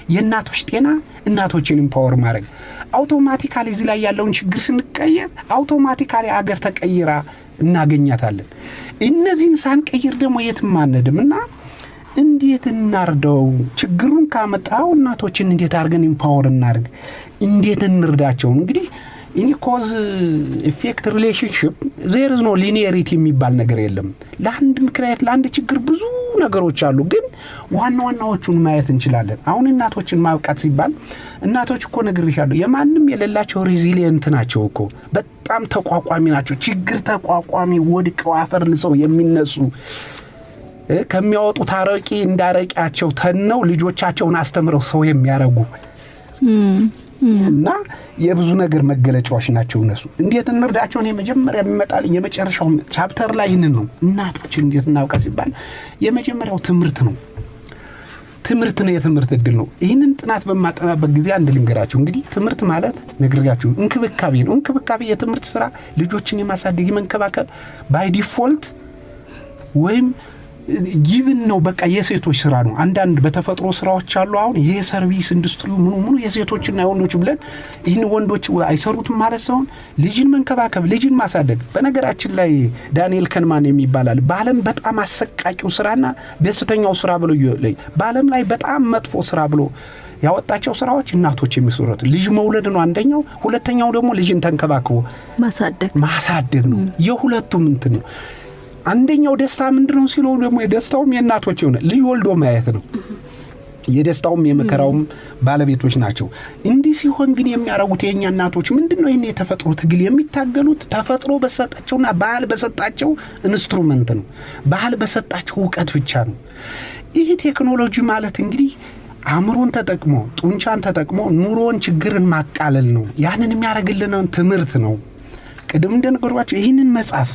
D: የእናቶች ጤና፣ እናቶችን ኢምፓወር ማድረግ አውቶማቲካሊ እዚህ ላይ ያለውን ችግር ስንቀየር አውቶማቲካሊ አገር ተቀይራ እናገኛታለን። እነዚህን ሳንቀይር ደግሞ የትም አንሄድምና እንዴት እናርደው? ችግሩን ካመጣው እናቶችን እንዴት አድርገን ኢምፓወር እናድርግ? እንዴት እንርዳቸው? እንግዲህ ኢኒ ኮዝ ኢፌክት ሪሌሽንሺፕ ዜር ኢዝ ኖ ሊኒየሪቲ የሚባል ነገር የለም። ለአንድ ምክንያት ለአንድ ችግር ብዙ ነገሮች አሉ፣ ግን ዋና ዋናዎቹን ማየት እንችላለን። አሁን እናቶችን ማብቃት ሲባል እናቶች እኮ ነግሬሻለሁ የማንም የሌላቸው ሬዚሊየንት ናቸው እኮ በጣም ተቋቋሚ ናቸው። ችግር ተቋቋሚ ወድቀው አፈር ልሰው የሚነሱ ከሚያወጡት አረቂ እንዳረቂያቸው ተነው ልጆቻቸውን አስተምረው ሰው የሚያረጉ እና የብዙ ነገር መገለጫዎች ናቸው እነሱ። እንዴት እንርዳቸው? እኔ መጀመሪያ የሚመጣልኝ የመጨረሻው ቻፕተር ላይ ይህንን ነው። እናቶችን እንዴት እናውቃ ሲባል የመጀመሪያው ትምህርት ነው። ትምህርት ነው፣ የትምህርት እድል ነው። ይህንን ጥናት በማጠናበት ጊዜ አንድ ልንገራችሁ። እንግዲህ ትምህርት ማለት ነግሬያችሁ እንክብካቤ ነው። እንክብካቤ የትምህርት ስራ ልጆችን የማሳደግ መንከባከብ ባይ ዲፎልት ወይም ጊቭን ነው። በቃ የሴቶች ስራ ነው። አንዳንድ በተፈጥሮ ስራዎች አሉ። አሁን ይሄ ሰርቪስ ኢንዱስትሪው ምኑ የሴቶችና የወንዶች ብለን ይህን ወንዶች አይሰሩትም ማለት ሳይሆን ልጅን መንከባከብ፣ ልጅን ማሳደግ። በነገራችን ላይ ዳንኤል ከንማን የሚባላል በዓለም በጣም አሰቃቂው ስራና ደስተኛው ስራ ብሎ በዓለም ላይ በጣም መጥፎ ስራ ብሎ ያወጣቸው ስራዎች እናቶች የሚሰሩት ልጅ መውለድ ነው አንደኛው። ሁለተኛው ደግሞ ልጅን ተንከባክቦ ማሳደግ ነው። የሁለቱም እንትን ነው። አንደኛው ደስታ ምንድነው ሲለው ደግሞ የደስታውም የእናቶች የሆነ ልጅ ወልዶ ማየት ነው። የደስታውም የመከራውም ባለቤቶች ናቸው። እንዲህ ሲሆን ግን የሚያረጉት የኛ እናቶች ምንድነው? ይሄን የተፈጥሮ ትግል የሚታገሉት ተፈጥሮ በሰጣቸውና ባህል በሰጣቸው ኢንስትሩመንት ነው። ባህል በሰጣቸው ዕውቀት ብቻ ነው። ይህ ቴክኖሎጂ ማለት እንግዲህ አእምሮን ተጠቅሞ ጡንቻን ተጠቅሞ ኑሮን ችግርን ማቃለል ነው። ያንን የሚያደርግልን ትምህርት ነው። ቅድም እንደነገርኳችሁ ይህንን መጽሐፍ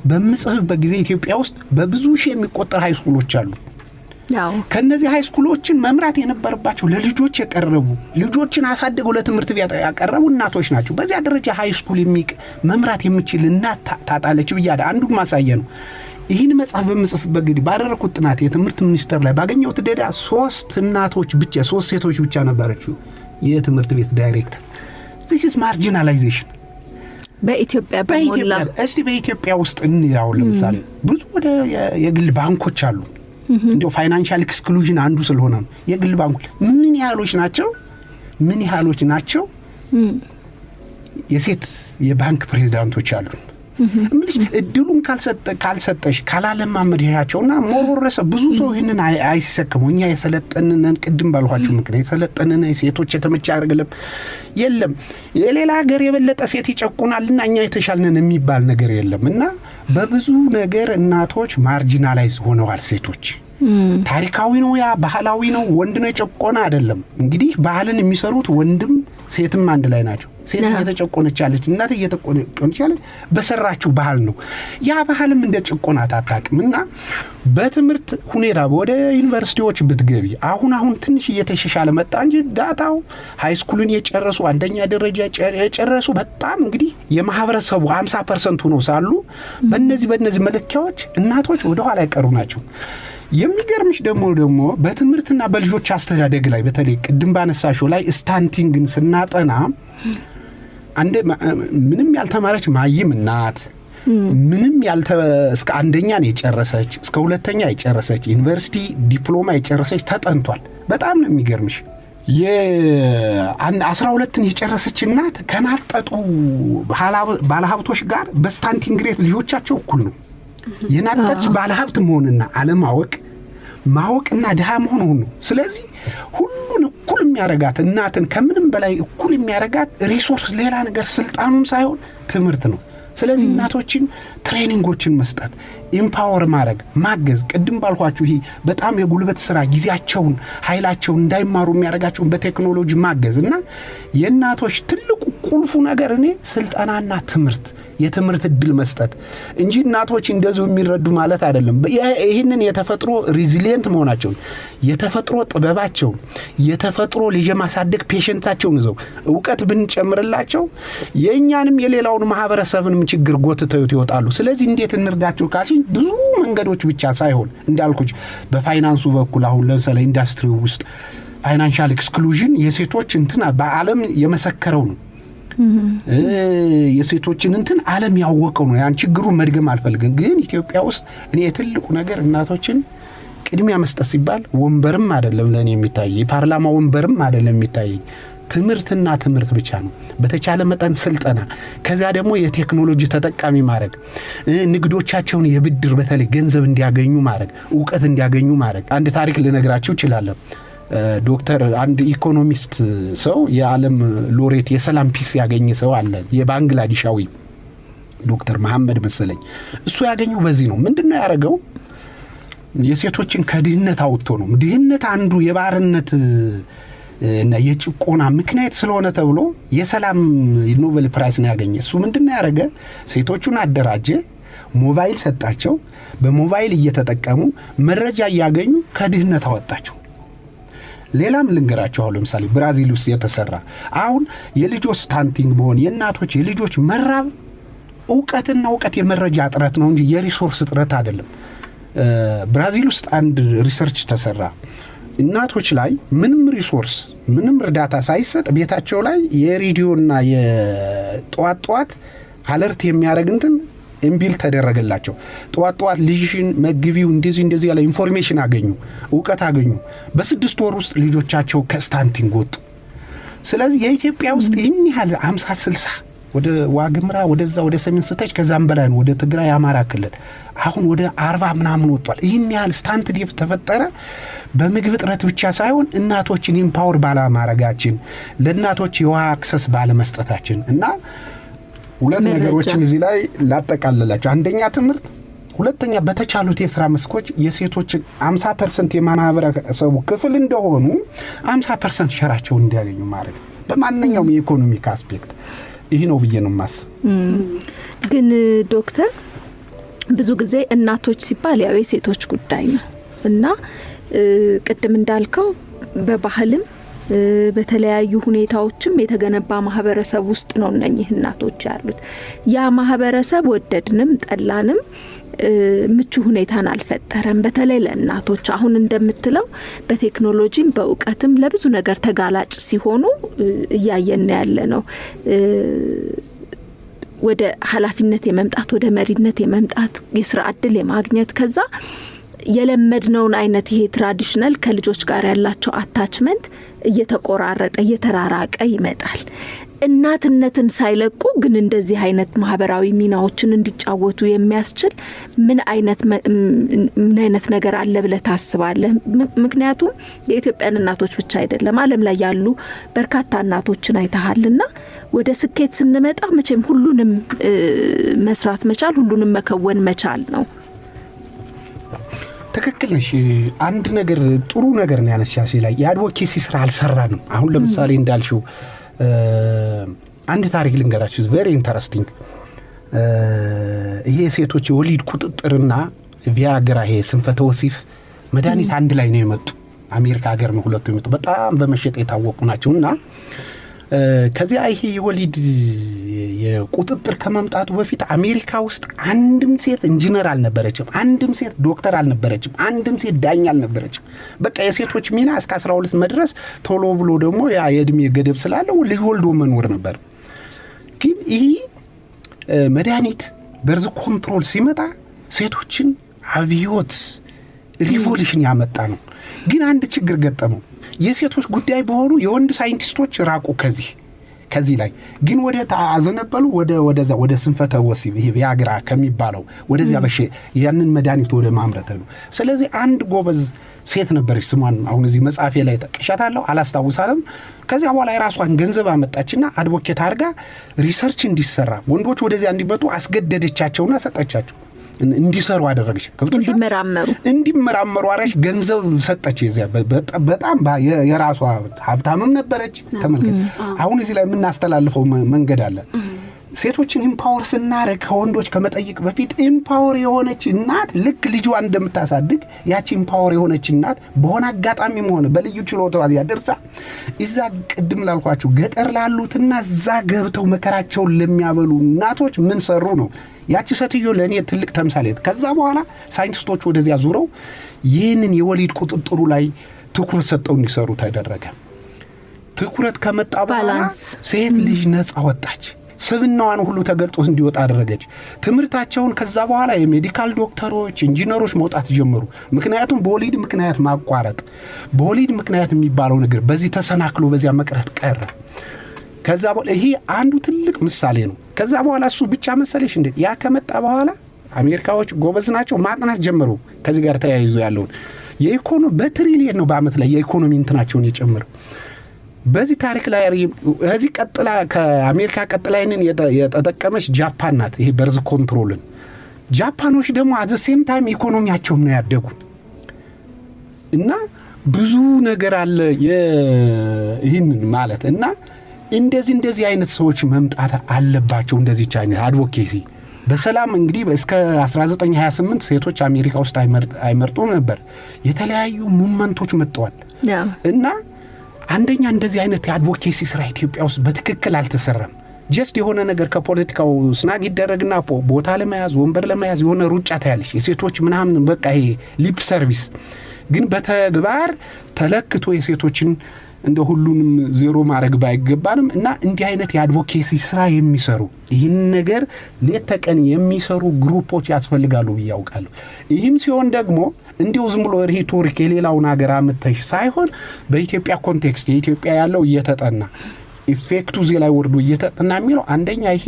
D: በምጽፍበት ጊዜ ኢትዮጵያ ውስጥ በብዙ ሺህ የሚቆጠር ሃይስኩሎች አሉ። ከነዚህ ሃይስኩሎችን መምራት የነበረባቸው ለልጆች የቀረቡ ልጆችን አሳድገው ለትምህርት ቤት ያቀረቡ እናቶች ናቸው። በዚያ ደረጃ ሃይስኩል መምራት የሚችል እናት ታጣለች ብያለሁ። አንዱ ማሳያ ነው። ይህን መጽሐፍ በምጽፍበት ጊዜ ባደረኩት ጥናት የትምህርት ሚኒስቴር ላይ ባገኘሁት ዳታ 3 እናቶች ብቻ 3 ሴቶች ብቻ ነበረችው የትምህርት ቤት ዳይሬክተር። this is marginalization
C: በኢትዮጵያ በሞላ
D: እስቲ በኢትዮጵያ ውስጥ እንያው ለምሳሌ ብዙ ወደ የግል ባንኮች አሉ። እንደው ፋይናንሻል ኤክስክሉዥን አንዱ ስለሆነ ነው። የግል ባንኮች ምን ያህሎች ናቸው የሴት የባንክ ፕሬዝዳንቶች አሉ። ምንስ እድሉን ካልሰጠሽ ካላለማመድሻቸውና ሞሮረሰ ብዙ ሰው ይሄንን አይሰከመው። እኛ የሰለጠነን ቅድም ባልኋችሁ ምክንያት የሰለጠነን ሴቶች የተመቻ አይደለም የለም። የሌላ ሀገር የበለጠ ሴት ይጨቁናልና እኛ የተሻልነን የሚባል ነገር የለም። እና በብዙ ነገር እናቶች ማርጂናላይዝ ሆነዋል። ሴቶች ታሪካዊ ነው፣ ያ ባህላዊ ነው። ወንድ ነው የጨቆነ አይደለም። እንግዲህ ባህልን የሚሰሩት ወንድም ሴትም አንድ ላይ ናቸው። ሴት እየተጨቆነች ያለች እናት እየተጨቆነች ያለች በሰራችሁ ባህል ነው። ያ ባህልም እንደ ጭቆናት አታውቅምና በትምህርት ሁኔታ ወደ ዩኒቨርሲቲዎች ብትገቢ አሁን ትንሽ እየተሻሻለ መጣ እንጂ ዳታው ሃይስኩልን የጨረሱ አንደኛ ደረጃ የጨረሱ በጣም እንግዲህ የማህበረሰቡ 50% ሆኖ ሳሉ በእነዚህ መለኪያዎች እናቶች ወደ ኋላ ያቀሩ ናቸው። የሚገርምሽ ደግሞ በትምህርትና በልጆች አስተዳደግ ላይ በተለይ ቅድም ባነሳሽው ላይ ስታንቲንግን ስናጠና ምንም ያልተማረች ማይም እናት ምንም እስከ አንደኛ ነው የጨረሰች እስከ ሁለተኛ የጨረሰች ዩኒቨርሲቲ ዲፕሎማ የጨረሰች ተጠንቷል። በጣም ነው የሚገርምሽ። የ12ን የጨረሰች እናት ከናጠጡ ባለሀብቶች ጋር በስታንቲንግ ሬት ልጆቻቸው እኩል ነው። የናጠች ባለሀብት መሆንና አለማወቅ ማወቅና ድሃ መሆን ነው። ስለዚህ ሁሉን እኩል የሚያረጋት እናትን ከምንም በላይ እኩል የሚያረጋት ሪሶርስ ሌላ ነገር ስልጣኑም ሳይሆን ትምህርት ነው። ስለዚህ እናቶችን ትሬኒንጎችን መስጠት፣ ኢምፓወር ማድረግ፣ ማገዝ ቅድም ባልኳችሁ ይሄ በጣም የጉልበት ስራ ጊዜያቸውን ኃይላቸውን እንዳይማሩ የሚያደርጋቸውን በቴክኖሎጂ ማገዝ እና የእናቶች ትልቁ ቁልፉ ነገር እኔ ስልጠናና ትምህርት የትምህርት እድል መስጠት እንጂ እናቶች እንደዚሁ የሚረዱ ማለት አይደለም። ይህንን የተፈጥሮ ሪዚሊየንት መሆናቸውን የተፈጥሮ ጥበባቸውን የተፈጥሮ ልጅ ማሳደግ ፔሸንታቸውን ይዘው ዕውቀት ብንጨምርላቸው የእኛንም የሌላውን ማህበረሰብንም ችግር ጎትተው ይወጣሉ። ስለዚህ እንዴት እንርዳቸው ካሲን ብዙ መንገዶች ብቻ ሳይሆን እንዳልኩኝ በፋይናንሱ በኩል አሁን ለምሳሌ ኢንዱስትሪ ውስጥ ፋይናንሻል ኤክስክሉዥን የሴቶች እንትን በዓለም የመሰከረው ነው። የሴቶችን እንትን ዓለም ያወቀው ነው። ያን ችግሩን መድገም አልፈልግም። ግን ኢትዮጵያ ውስጥ እኔ የትልቁ ነገር እናቶችን ቅድሚያ መስጠት ሲባል ወንበርም አይደለም ለኔ የሚታይ የፓርላማ ወንበርም አይደለም የሚታይ ትምህርትና ትምህርት ብቻ ነው። በተቻለ መጠን ስልጠና፣ ከዛ ደግሞ የቴክኖሎጂ ተጠቃሚ ማድረግ፣ ንግዶቻቸውን የብድር በተለይ ገንዘብ እንዲያገኙ ማድረግ፣ ዕውቀት እንዲያገኙ ማድረግ። አንድ ታሪክ ልነግራችሁ እችላለሁ። ዶክተር አንድ ኢኮኖሚስት ሰው የዓለም ሎሬት የሰላም ፒስ ያገኘ ሰው አለ። የባንግላዴሻዊ ዶክተር መሐመድ መሰለኝ። እሱ ያገኘው በዚህ ነው። ምንድነው ያደረገው? የሴቶችን ከድህነት አውጥቶ ነው። ድህነት አንዱ የባርነት እና የጭቆና ምክንያት ስለሆነ ተብሎ የሰላም ኖቤል ፕራይስ ነው ያገኘ። እሱ ምንድነው ያደረገ? ሴቶቹን አደራጀ፣ ሞባይል ሰጣቸው፣ በሞባይል እየተጠቀሙ መረጃ እያገኙ ከድህነት አወጣቸው። ሌላም ልንገራቸው። አሁን ለምሳሌ ብራዚል ውስጥ የተሰራ አሁን የልጆች ስታንቲንግ መሆን የእናቶች የልጆች መራብ እውቀት የመረጃ እጥረት ነው እንጂ የሪሶርስ እጥረት አይደለም። ብራዚል ውስጥ አንድ ሪሰርች ተሰራ። እናቶች ላይ ምንም ሪሶርስ ምንም እርዳታ ሳይሰጥ ቤታቸው ላይ የሬዲዮና የጧት አለርት የሚያደርግ እንትን ኢምቢል ተደረገላቸው። ጧት ልጅሽን መግቢው እንደዚህ ያለ ኢንፎርሜሽን አገኙ፣ እውቀት አገኙ። በ6 ወር ውስጥ ልጆቻቸው ከስታንቲንግ ወጡ። ስለዚህ የኢትዮጵያ ውስጥ ይህን ያህል 50-60 ወደ ዋግምራ ወደዛ ወደ ሰሜን ስተች ከዛም በላይ ነው ወደ ትግራይ አማራ ክልል አሁን ወደ 40 ምናምን ወጥቷል። ይህን ያህል ስታንትዲፍ ተፈጠረ በምግብ እጥረት ብቻ ሳይሆን እናቶችን ኢምፓወር ባለማድረጋችን ለእናቶች የውሃ አክሰስ ባለመስጠታችን እና ሁለት ነገሮችን እዚህ ላይ ላጠቃልላችሁ። አንደኛ ትምህርት፣ ሁለተኛ በተቻሉት የሥራ መስኮች የሴቶችን 50% የማህበረሰቡ ክፍል እንደሆኑ 50% ሸራቸውን እንዲያገኙ ማለት በማንኛውም የኢኮኖሚክ አስፔክት ይህ ነው ብዬ ነው ማስብ።
C: ግን ዶክተር ብዙ ጊዜ እናቶች ሲባል ያው የሴቶች ጉዳይ ነው እና ቅድም እንዳልከው በባህልም በተለያዩ ሁኔታዎችም የተገነባ ማህበረሰብ ውስጥ ነው እነኚህ እናቶች ያሉት። ያ ማህበረሰብ ወደድንም ጠላንም ምቹ ሁኔታን አልፈጠረም። በተለይ ለእናቶች አሁን እንደምትለው በቴክኖሎጂም በእውቀትም ለብዙ ነገር ተጋላጭ ሲሆኑ እያየን ያለ ነው። ወደ ኃላፊነት የመምጣት ወደ መሪነት የመምጣት የስራ ዕድል የማግኘት ከዛ የለመድነውን አይነት ይሄ ትራዲሽናል ከልጆች ጋር ያላቸው አታችመንት እየተቆራረጠ እየተራራቀ ይመጣል። እናትነትን ሳይለቁ ግን እንደዚህ አይነት ማህበራዊ ሚናዎችን እንዲጫወቱ የሚያስችል ምን አይነት ነገር አለ ብለህ ታስባለህ? ምክንያቱም የኢትዮጵያን እናቶች ብቻ አይደለም ዓለም ላይ ያሉ በርካታ እናቶችን አይተሃልና ወደ ስኬት ስንመጣ መቼም ሁሉንም መስራት መቻል ሁሉንም መከወን መቻል ነው።
D: ትክክል ነሽ። አንድ ነገር ጥሩ ነገር ነው ያነሳሽ ላይ የአድቮኬሲ ስራ አልሰራንም። አሁን ለምሳሌ እንዳልሽው አንድ ታሪክ ልንገራችሁ very interesting። ይሄ ሴቶች የወሊድ ቁጥጥርና ቪያግራ ይሄ ስንፈተ ወሲብ መድኃኒት አንድ ላይ ነው የመጡ። አሜሪካ ሀገር ነው ሁለቱ የመጡ በጣም በመሸጥ የታወቁ ናቸውና ከዚያ ይሄ የወሊድ የቁጥጥር ከመምጣቱ በፊት አሜሪካ ውስጥ አንድም ሴት ኢንጂነር አልነበረችም፣ አንድም ሴት ዶክተር አልነበረችም፣ አንድም ሴት ዳኛ አልነበረችም። በቃ የሴቶች ሚና እስከ 12 መድረስ ቶሎ ብሎ ደግሞ ያ የእድሜ ገደብ ስላለው ልጅ ወልዶ መኖር ነበር። ግን ይህ መድኃኒት በርዝ ኮንትሮል ሲመጣ ሴቶችን አብዮት ሪቮሉሽን ያመጣ ነው። ግን አንድ ችግር ገጠመው። የሴቶች ጉዳይ በሆኑ የወንድ ሳይንቲስቶች ራቁ ከዚህ ላይ ግን ወደ ታዘነበሉ ወደ ስንፈተ ወሲብ ይሄ ቪያግራ ከሚባለው ወደዚያ ያንን መድኃኒት ወደ ማምረት ነው። ስለዚህ አንድ ጎበዝ ሴት ነበረች፣ ስሟን አሁን እዚህ መጽሐፌ ላይ ተቀሻታለሁ አላስታውሳለም። ከዚያ በኋላ የራሷን ገንዘብ አመጣችና አድቮኬት አድርጋ ሪሰርች እንዲሰራ ወንዶች ወደዚያ እንዲመጡ አስገደደቻቸውና ሰጠቻቸው። እንዲሰሩ አደረገች። እንዲመራመሩ አረሽ ገንዘብ ሰጠች። እዚያ በጣም የራሷ ሀብታምም ነበረች። ተመልከት። አሁን እዚህ ላይ የምናስተላልፈው መንገድ አለ። ሴቶችን ኢምፓወር ስናረግ ከወንዶች ከመጠይቅ በፊት ኢምፓወር የሆነች እናት ልክ ልጇን እንደምታሳድግ ያቺ ኢምፓወር የሆነች እናት በሆነ አጋጣሚም ሆነ በልዩ ችሎታዋ ያደርሳ እዛ ቅድም ላልኳችሁ ገጠር ላሉትና እዛ ገብተው መከራቸውን ለሚያበሉ እናቶች ምን ሰሩ ነው። ያቺ ሴትዮ ለእኔ ትልቅ ተምሳሌት። ከዛ በኋላ ሳይንቲስቶች ወደዚያ ዙረው ይህንን የወሊድ ቁጥጥሩ ላይ ትኩረት ሰጠው እንዲሰሩ ተደረገ። ትኩረት ከመጣ በኋላ ሴት ልጅ ነፃ ወጣች። ስብናዋን ሁሉ ተገልጦ እንዲወጣ አደረገች። ትምህርታቸውን ከዛ በኋላ የሜዲካል ዶክተሮች፣ ኢንጂነሮች መውጣት ጀመሩ። ምክንያቱም በወሊድ ምክንያት ማቋረጥ፣ በወሊድ ምክንያት የሚባለው ነገር በዚህ ተሰናክሎ በዚያ መቅረት ቀረ። ከዛ በኋላ ይሄ አንዱ ትልቅ ምሳሌ ነው። ከዛ በኋላ እሱ ብቻ መሰለሽ እንዴ ያ ከመጣ በኋላ አሜሪካዎች ጎበዝ ናቸው፣ ማጥናት ጀመሩ። ከዚህ ጋር ተያይዞ ያለውን የኢኮኖሚ በትሪሊየን ነው በአመት ላይ የኢኮኖሚ እንትናቸውን የጨመረው። በዚህ ታሪክ ላይ እዚህ ቀጥላ ከአሜሪካ ቀጥላ ይህንን የተጠቀመች ጃፓን ናት። ይሄ በርዝ ኮንትሮልን ጃፓኖች ደግሞ አዘ ሴም ታይም ኢኮኖሚያቸውም ነው ያደጉት እና ብዙ ነገር አለ ይህንን ማለት እና እንደዚህ አይነት ሰዎች መምጣት አለባቸው። እንደዚህ አይነት አድቮኬሲ በሰላም እንግዲህ እስከ 1928 ሴቶች አሜሪካ ውስጥ አይመርጡም ነበር። የተለያዩ ሙቭመንቶች መጥተዋል እና አንደኛ እንደዚህ አይነት የአድቮኬሲ ስራ ኢትዮጵያ ውስጥ በትክክል አልተሰራም። ጀስት የሆነ ነገር ከፖለቲካው ስናግ ይደረግና ቦታ ለመያዝ ወንበር ለመያዝ የሆነ ሩጫ ታያለሽ የሴቶች ምናምን በቃ ይሄ ሊፕ ሰርቪስ ግን በተግባር ተለክቶ የሴቶችን እንደ ሁሉንም ዜሮ ማድረግ ባይገባንም እና እንዲህ አይነት የአድቮኬሲ ስራ የሚሰሩ ይህን ነገር ሌት ተቀን የሚሰሩ ግሩፖች ያስፈልጋሉ ያውቃሉ። ይህም ሲሆን ደግሞ እንዲው ዝም ብሎ ሪቶሪክ የሌላውን ሀገር አመተሽ ሳይሆን በኢትዮጵያ ኮንቴክስት የኢትዮጵያ ያለው እየተጠና ኢፌክቱ እዚህ ላይ ወርዶ እየተጠና የሚለው አንደኛ ይሄ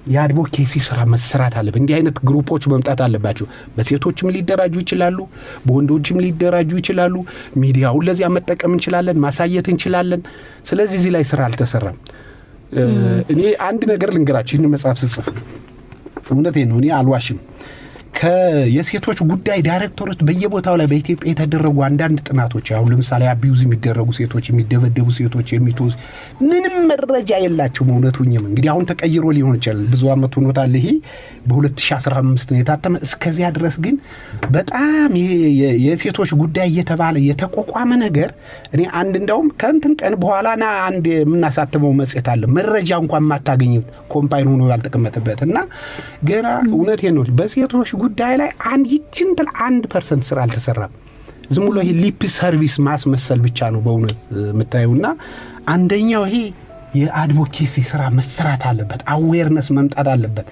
D: የአድቮኬሲ ስራ መስራት አለበት። እንዲህ አይነት ግሩፖች መምጣት አለባቸው። በሴቶችም ሊደራጁ ይችላሉ፣ በወንዶችም ሊደራጁ ይችላሉ። ሚዲያውን ለዚያ መጠቀም እንችላለን፣ ማሳየት እንችላለን። ስለዚህ እዚህ ላይ ስራ አልተሰራም። እኔ አንድ ነገር ልንገራችሁ። ይህን መጽሐፍ ስጽፍ እውነቴን ነው፣ እኔ አልዋሽም። የሴቶች ጉዳይ ዳይሬክተሮች በየቦታው ላይ በኢትዮጵያ የተደረጉ አንዳንድ ጥናቶች አሁን ለምሳሌ አቢዩዝ የሚደረጉ ሴቶች፣ የሚደበደቡ ሴቶች፣ የሚተውስ ምንም መረጃ የላቸውም። እውነቱኝም እንግዲህ አሁን ተቀይሮ ሊሆን ይችላል፣ ብዙ አመት ሆኖታል። ይሄ በ2015 ነው የታተመ። እስከዚያ ድረስ ግን በጣም የሴቶች ጉዳይ እየተባለ የተቋቋመ ነገር እኔ አንድ እንደውም ከእንትን ቀን በኋላና አንድ የምናሳትመው መጽሔት አለ መረጃ እንኳን ማታገኝ ኮምፓይን ሆኖ ያልተቀመጠበት እና ገና እውነቴን ነው በሴቶች ጉዳይ ላይ ይችንትን 1% ስራ አልተሰራም። ዝም ብሎ ይሄ ሊፕ ሰርቪስ ማስመሰል ብቻ ነው በእውነት የምታዩና አንደኛው ይሄ የአድቮኬሲ ስራ መስራት አለበት። አዌርነስ መምጣት አለበት።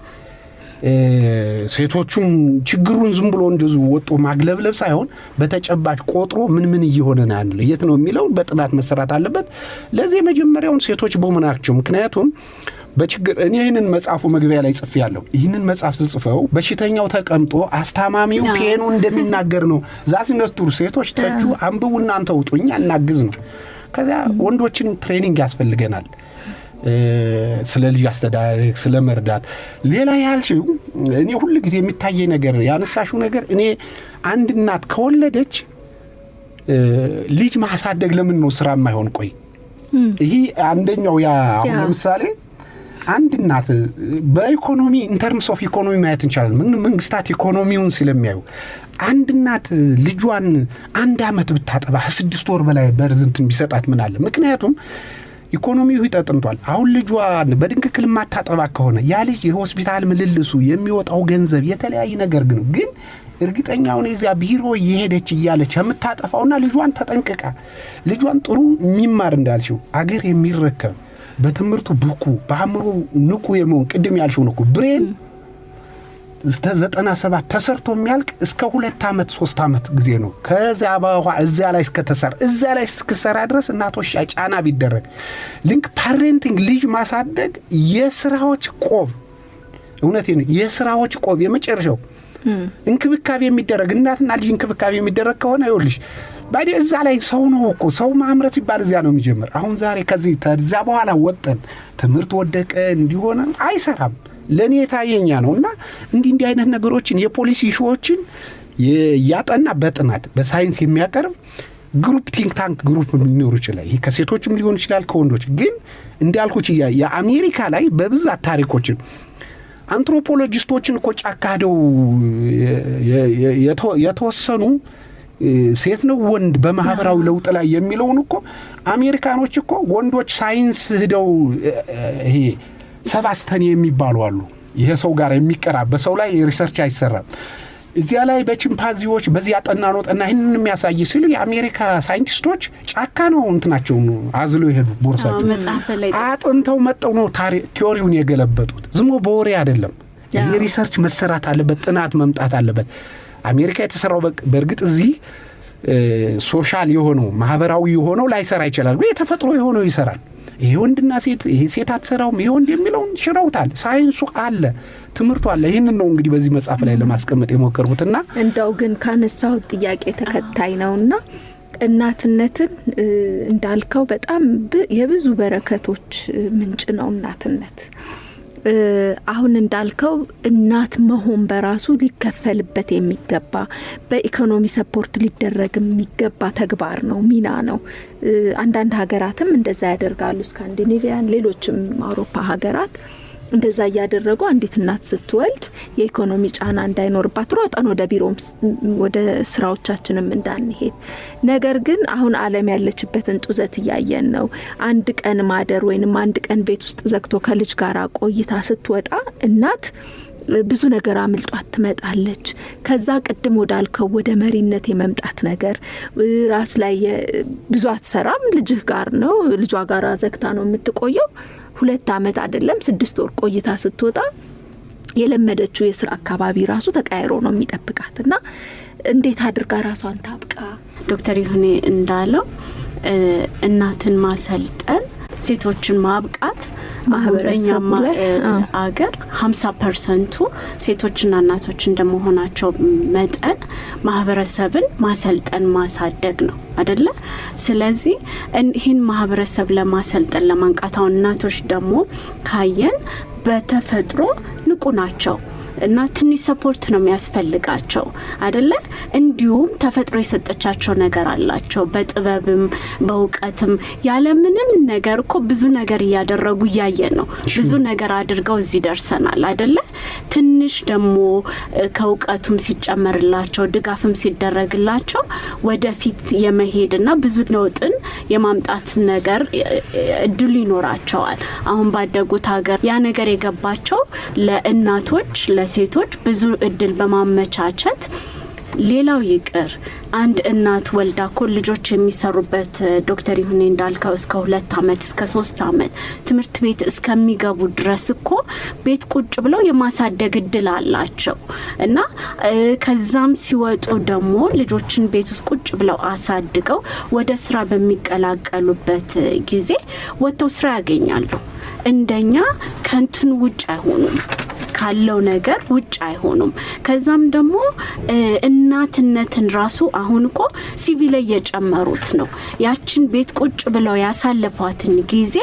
D: ሴቶቹም ችግሩን ዝም ብሎ እንደዚህ ወጦ ማግለብለብ ሳይሆን በተጨባጭ ቆጥሮ ምን እየሆነ ነው ያለው የት ነው የሚለው በጥናት መስራት አለበት። ለዚህ መጀመሪያውን ሴቶች በመሆናቸው ምክንያቱም በችግር እኔ ይህንን መጽሐፉ መግቢያ ላይ ጽፌያለሁ። ይህንን መጽሐፍ ጽፈው በሽተኛው ተቀምጦ አስታማሚው ፔኑ እንደሚናገር ነው። ዛስነቱር ሴቶች ተቹ አንብቡ እናንተ ውጡኛ እናግዝ ነው። ከዚያ ወንዶችን ትሬኒንግ ያስፈልገናል ስለ ልጅ አስተዳደግ ስለ መርዳት። ሌላ ያልሽው እኔ ሁሉ ጊዜ የሚታየኝ ነገር ያነሳሽው ነገር እኔ አንድ እናት ከወለደች ልጅ ማሳደግ ለምን ነው ስራ የማይሆን? ቆይ ይሄ አንደኛው ያ አሁን ለምሳሌ አንድ እናት በኢኮኖሚ ኢንተርምስ ኦፍ ኢኮኖሚ ማየት እንችላለን። መንግስታት ኢኮኖሚውን ስለሚያዩ አንድ እናት ልጇን 1 አመት ብታጠባ 6 ወር በላይ በርዝንትን ቢሰጣት ምን አለ? ምክንያቱም ኢኮኖሚው ይጠጥንቷል። አሁን ልጇን በድንክክል ማታጠባ ከሆነ ያ ልጅ የሆስፒታል ምልልሱ የሚወጣው ገንዘብ የተለያየ ነገር ግን እርግጠኛው ነው እዚያ ቢሮ እየሄደች እያለች የምታጠፋውና ልጇን ተጠንቅቃ ልጇን ጥሩ የሚማር እንዳልሽው አገር የሚረከብ በትምህርቱ ብቁ በአእምሮ ንቁ የመሆን ቅድም ያልሽው ነው ብሬን እስከ 97 ተሰርቶ የሚያልቅ እስከ 2 አመት 3 አመት ጊዜ ነው። ከዚያ በኋላ እዚያ ላይ እስከተሰራ ድረስ እናቶች ጫና ቢደረግ ሊንክ ፓሬንቲንግ ልጅ ማሳደግ የስራዎች ቆብ እውነቴን ነው የስራዎች ቆብ የመጨረሻው እንክብካቤ የሚደረግ እናትና ልጅ እንክብካቤ የሚደረግ ከሆነ ይኸውልሽ ባዲ እዛ ላይ ሰው ነው እኮ ሰው ማምረት ይባል እዚያ ነው የሚጀምር። አሁን ዛሬ ከዚህ ተዛ በኋላ ወጠን ትምህርት ወደቀ እንዲሆነ አይሰራም። ለኔ ታየኛ ነውና እንዲህ አይነት ነገሮችን የፖሊሲ ሾዎችን ያጠና በጥናት በሳይንስ የሚያቀርብ ግሩፕ ቲንክ ታንክ ግሩፕ ሊኖር ይችላል። ይሄ ከሴቶችም ሊሆን ይችላል ከወንዶች። ግን እንዲያልኩት የአሜሪካ ላይ በብዛት ታሪኮችን አንትሮፖሎጂስቶችን እኮ ጫካደው የተወሰኑ ሴት ነው ወንድ በማህበራዊ ለውጥ ላይ የሚለውን እኮ አሜሪካኖች እኮ ወንዶች ሳይንስ ሄደው ይሄ ሰባስተን የሚባሉ አሉ። ይሄ ሰው ጋር የሚቀራብ በሰው ላይ ሪሰርች አይሰራም። እዚያ ላይ በቺምፓንዚዎች በዚያ ያጠናነው ይህንን የሚያሳይ ሲሉ የአሜሪካ ሳይንቲስቶች ጫካ ነው እንትናቸው አዝሎ ይሄዱ ቦርሳቸው አጥንተው መጠው ነው ቲዮሪውን የገለበጡት። ዝም ብሎ በወሬ አይደለም። የሪሰርች መሰራት አለበት፣ ጥናት መምጣት አለበት። አሜሪካ የተሰራው በእርግጥ እዚህ ሶሻል የሆነው ማህበራዊ የሆነው ላይሰራ ይችላል። ወይ ተፈጥሮ የሆነው ይሰራል። ይሄ ወንድና ሴት ይሄ ሴት አትሰራውም ይሄ ወንድ የሚለውን ሽረውታል። ሳይንሱ አለ፣ ትምህርቱ አለ። ይሄንን ነው እንግዲህ በዚህ መጽሐፍ ላይ ለማስቀመጥ የሞከርኩትና
C: እንደው ግን ካነሳው ጥያቄ ተከታይ ነውና እናትነትን እንዳልከው በጣም የብዙ በረከቶች ምንጭ ነው እናትነት። አሁን እንዳልከው እናት መሆን በራሱ ሊከፈልበት የሚገባ በኢኮኖሚ ሰፖርት ሊደረግ የሚገባ ተግባር ነው፣ ሚና ነው። አንዳንድ ሀገራትም እንደዛ ያደርጋሉ፣ ስካንዲኔቪያን፣ ሌሎችም አውሮፓ ሀገራት እንደዛ እያደረጉ አንዲት እናት ስትወልድ የኢኮኖሚ ጫና እንዳይኖርባት ሮጠን ወደ ቢሮም ወደ ስራዎቻችንም እንዳንሄድ። ነገር ግን አሁን ዓለም ያለችበትን ጡዘት እያየን ነው። አንድ ቀን ማደር ወይንም አንድ ቀን ቤት ውስጥ ዘግቶ ከልጅ ጋር ቆይታ ስትወጣ እናት ብዙ ነገር አምልጧት ትመጣለች። ከዛ ቅድም ወዳልከው ወደ መሪነት የመምጣት ነገር ራስ ላይ ብዙ አትሰራም፣ ልጅህ ጋር ነው፣ ልጇ ጋር ዘግታ ነው የምትቆየው። 2 ዓመት አይደለም 6 ወር ቆይታ ስትወጣ የለመደችው የስራ አካባቢ ራሱ ተቀያይሮ ነው የሚጠብቃትና እንዴት አድርጋ ራሷን ታብቃ?
A: ዶክተር ይሁኔ እንዳለው እናትን ማሰልጠን፣ ሴቶችን ማብቃት ማህበረሰቡ አገር 50% ሴቶችና እናቶች እንደመሆናቸው መጠን ማህበረሰብን ማሰልጠን ማሳደግ ነው አይደለ? ስለዚህ ይህን ማህበረሰብ ለማሰልጠን ለማንቃታው እናቶች ደግሞ ካየን በተፈጥሮ ንቁ ናቸው እና ትንሽ ሰፖርት ነው የሚያስፈልጋቸው አይደለ? እንዲሁም ተፈጥሮ የሰጠቻቸው ነገር አላቸው። በጥበብም በእውቀትም ያለምንም ነገር እኮ ብዙ ነገር እያደረጉ እያየን ነው። ብዙ ነገር አድርገው እዚህ ደርሰናል አይደለ? ትንሽ ደግሞ ከእውቀቱም ሲጨመርላቸው ድጋፍም ሲደረግላቸው ወደፊት የመሄድና ብዙ ለውጥን የማምጣት ነገር እድሉ ይኖራቸዋል። አሁን ባደጉት ሀገር ያ ነገር የገባቸው ለእናቶች ሴቶች ብዙ እድል በማመቻቸት ሌላው ይቅር አንድ እናት ወልዳ እኮ ልጆች የሚሰሩበት ዶክተር ይሁኔ እንዳልከው እስከ 2 ዓመት እስከ 3 ዓመት ትምህርት ቤት እስከሚገቡ ድረስ እኮ ቤት ቁጭ ብለው የማሳደግ እድል አላቸው እና ከዛም ሲወጡ ደግሞ ልጆችን ቤት ውስጥ ቁጭ ብለው አሳድገው ወደ ስራ በሚቀላቀሉበት ጊዜ ወጥተው ስራ ያገኛሉ። እንደኛ ከንቱን ውጭ አይሆኑም፣ ካለው ነገር ውጭ አይሆኑም። ከዛም ደግሞ እናትነትን ራሱ አሁን እኮ ሲቪ ላይ የጨመሩት ነው። ያችን ቤት ቁጭ ብለው ያሳለፏትን ጊዜ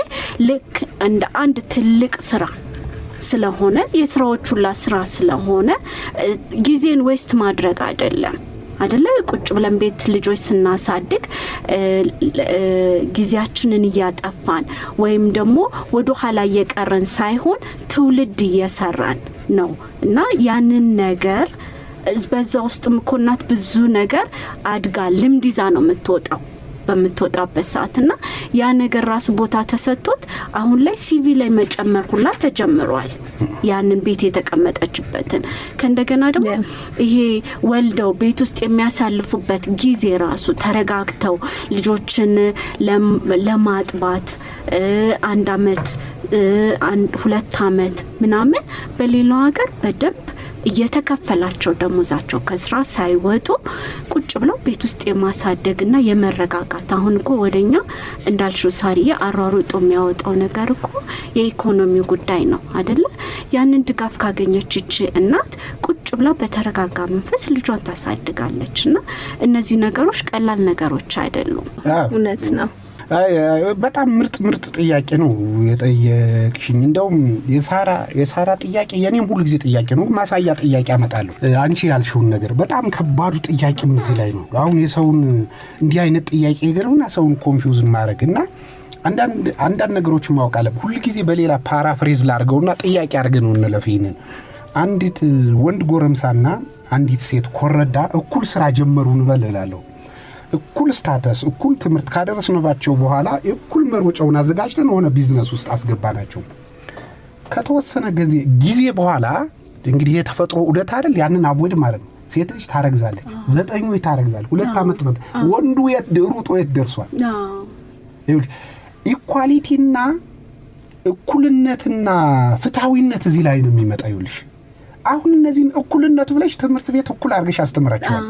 A: ልክ እንደ አንድ ትልቅ ስራ ስለሆነ የስራዎቹ ሁላ ስራ ስለሆነ ጊዜን ዌስት ማድረግ አይደለም አይደለ? ቁጭ ብለን ቤት ልጆች ስናሳድግ ጊዜያችንን እያጠፋን ወይም ደግሞ ወደ ኋላ እየቀረን ሳይሆን ትውልድ እየሰራን ነው እና ያንን ነገር በዛ ውስጥም እኮ እናት ብዙ ነገር አድጋ ልምድ ይዛ ነው በምትወጣበት ሰዓትና ያ ነገር ራሱ ቦታ ተሰጥቶት አሁን ላይ ሲቪ ላይ መጨመር ሁላ ተጀምሯል። ያንን ቤት የተቀመጠችበትን ከእንደገና ደግሞ ይሄ ወልደው ቤት ውስጥ የሚያሳልፉበት ጊዜ ራሱ ተረጋግተው ልጆችን ለማጥባት 1 ዓመት 2 ዓመት ምናምን በሌላው ሀገር በደንብ እየተከፈላቸው ደሞዛቸው ከስራ ሳይወጡ ቁጭ ብለው ቤት ውስጥ የማሳደግና የመረጋጋት አሁን እኮ ወደኛ እንዳልሽው ሳሪዬ አሯሩጦ የሚያወጣው ነገር እኮ የኢኮኖሚ ጉዳይ ነው አይደለ? ያንን ድጋፍ ካገኘች እቺ እናት ቁጭ ብላ በተረጋጋ መንፈስ ልጇን ታሳድጋለች እና እነዚህ ነገሮች ቀላል ነገሮች አይደሉም።
C: እውነት ነው።
D: በጣም ምርጥ ጥያቄ ነው የጠየቅሽኝ። እንደውም የሳራ ጥያቄ የኔም ሁሉ ጊዜ ጥያቄ ነው፣ ማሳያ ጥያቄ አመጣለሁ። አንቺ ያልሽውን ነገር በጣም ከባዱ ጥያቄም እዚህ ላይ ነው። አሁን የሰውን እንዲህ አይነት ጥያቄ ይገርምና ሰውን ኮንፊውዝ ማድረግና አንዳንድ ነገሮችን ማወቅ አለብን። ሁሉ ጊዜ በሌላ ፓራፍሬዝ ላድርገውና ጥያቄ አድርገን ነው እንለፈይነን። አንዲት ወንድ ጎረምሳና አንዲት ሴት ኮረዳ እኩል ስራ ጀመሩ እንበል እላለሁ። እኩል ስታተስ እኩል ትምህርት ካደረስንባቸው በኋላ እኩል መሮጫውን አዘጋጅተን ሆነ ቢዝነስ ውስጥ አስገባናቸው። ከተወሰነ ጊዜ በኋላ እንግዲህ የተፈጥሮ ዑደት አይደል ያንን አወድ ማለት ነው። ሴት ልጅ ታረግዛለች፣ 9 ወር ታረግዛለች፣ 2 ዓመት ወንዱ ሩጦ የት ደርሷል? ኢኳሊቲና እኩልነትና ፍትሃዊነት እዚህ ላይ ነው የሚመጣው። ይልሽ አሁን እነዚህን እኩልነት ብለሽ ትምህርት ቤት እኩል አድርገሽ አስተምራቸዋል።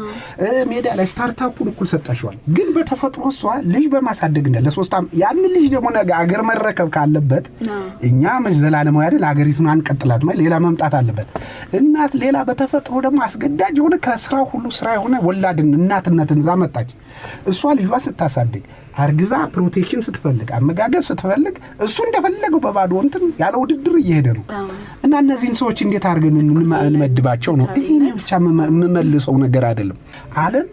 D: ሜዳ ላይ ስታርታፑን እኩል ሰጣቸዋል። ግን በተፈጥሮ እሷ ልጅ በማሳደግ እንደ ለ3 ዓመት ያን ልጅ ደግሞ ነገ አገር መረከብ ካለበት እኛ መዘላለማዊ አይደል አገሪቱን አንቀጥላት ማለት ሌላ መምጣት አለበት። እናት ሌላ በተፈጥሮ ደግሞ አስገዳጅ ሆነ ከስራው ሁሉ ስራ የሆነ ወላድን እናትነትን ዛመጣች። እሷ ልጇ ስታሳድግ አርግዛ ፕሮቴክሽን ስትፈልግ አመጋገብ ስትፈልግ እሱ እንደፈለገው በባዶ እንትን ያለ ውድድር እየሄደ ነው። እና እነዚህን ሰዎች እንዴት አድርገን እንመድባቸው ነው? ይሄ ብቻ የምመልሰው ነገር አይደለም። ዓለም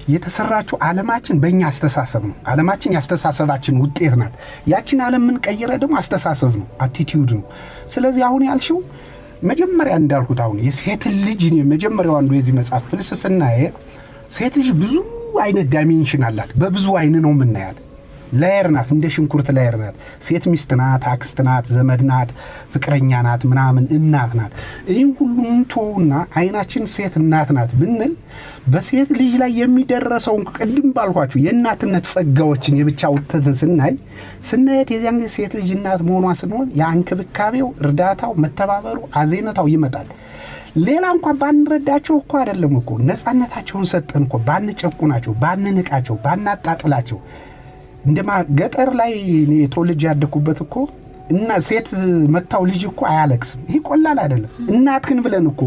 D: የተሰራችው ዓለማችን በእኛ አስተሳሰብ ነው። ዓለማችን ያስተሳሰባችን ውጤት ናት። ያችን ዓለም ምን ቀይረ ደግሞ አስተሳሰብ ነው፣ አቲቲዩድ ነው። ስለዚህ አሁን ያልሽው መጀመሪያ እንዳልኩት አሁን የሴት ልጅ መጀመሪያው አንዱ የዚህ መጽሐፍ ፍልስፍና ሴት ልጅ ብዙ አይነት ዳይሜንሽን አላት። በብዙ አይን ነው የምናያት። ላየር ናት፣ እንደ ሽንኩርት ላየር ናት። ሴት ሚስት ናት፣ አክስት ናት፣ ዘመድ ናት፣ ፍቅረኛ ናት፣ ምናምን እናት ናት። ይህን ሁሉም ተውና አይናችን ሴት እናት ናት ብንል በሴት ልጅ ላይ የሚደረሰውን ቅድም ባልኳችሁ የእናትነት ጸጋዎችን የብቻ ውተትን ስናየት የዚያን ጊዜ ሴት ልጅ እናት መሆኗ ስንሆን የእንክብካቤው፣ እርዳታው፣ መተባበሩ፣ አዜነታው ይመጣል። ሌላ እንኳን ባንረዳቸው እኮ አይደለም እኮ ነፃነታቸውን ሰጠን እኮ ባንጨቁናቸው፣ ባንንቃቸው፣ ባናጣጥላቸው። እንደማ ገጠር ላይ እኔ ተወልጄ ያደኩበት እኮ እና ሴት መታው ልጅ እኮ አያለቅስም። ይሄ ቆላል አይደለም። እናትክን ብለን እኮ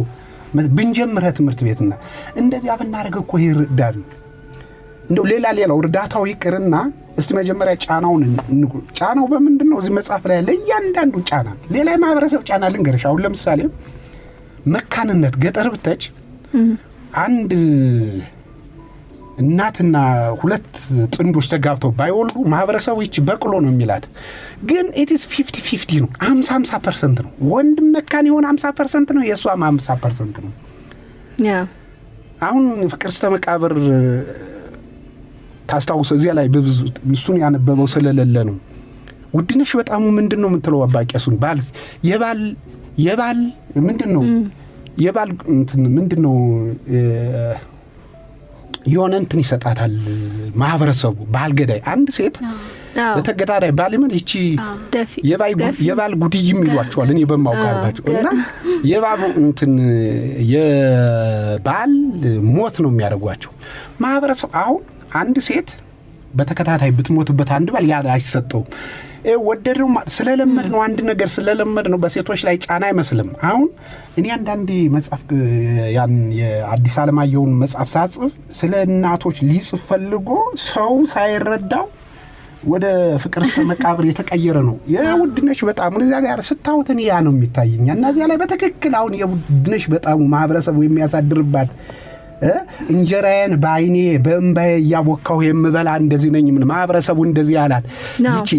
D: ብንጀምረ ትምህርት ቤትና እንደዚያ ብናደርግ እኮ ይርዳል። እንደው ሌላው እርዳታው ይቅርና እስቲ መጀመሪያ ጫናው በምንድነው? እዚህ መጽሐፍ ላይ ለእያንዳንዱ ጫና ሌላ የማህበረሰብ ጫና ልንገርሽ። አሁን ለምሳሌ መካንነት ገጠር ብተች አንድ እናትና 2 ጥንዶች ተጋብተው ባይወልዱ ማህበረሰቡ ይች በቅሎ ነው የሚላት። ግን it is 50-50 ነው፣ 50% ነው። ወንድም መካን የሆነ 50% ነው፣ የሷም 50% ነው። አሁን ፍቅር እስከ መቃብር ታስታውሰው እዚያ ላይ በብዙ እሱን ያነበበው ስለሌለ ነው። ውድነሽ በጣም ምንድነው የምትለው አባቂያሱን የባል ምንድነው የባል እንትን ምንድነው የሆነ እንትን ይሰጣታል ማህበረሰቡ። ባል ገዳይ አንድ ሴት በተገዳዳይ ባል ምን እቺ የባል ጉድይ የሚሏቸዋል እኔ በማውቃባቸው እና የባል እንትን የባል ሞት ነው የሚያደርጓቸው ማህበረሰቡ። አሁን አንድ ሴት በተከታታይ ብትሞትበት አንድ ባል ያ አይሰጠው ወደደው ስለለመድ ነው። አንድ ነገር ስለለመድ ነው በሴቶች ላይ ጫና አይመስልም። አሁን እኔ አንዳንዴ መጽሐፍ ያን የአዲስ ዓለማየሁን መጽሐፍ ሳጽፍ ስለ እናቶች ሊጽፍ ፈልጎ ሰው ሳይረዳው ወደ ፍቅር እስከ መቃብር የተቀየረ ነው። የውድነሽ በጣም እዚያ ጋር ስታውት እኔ ያ ነው የሚታየኝ እና እዚያ ላይ በትክክል አሁን የውድነሽ በጣም ማህበረሰቡ የሚያሳድርባት እንጀራዬን በአይኔ በእምባዬ እያቦካሁ የምበላ እንደዚህ ነኝ ምን ማህበረሰቡ እንደዚህ ያላት ይቺ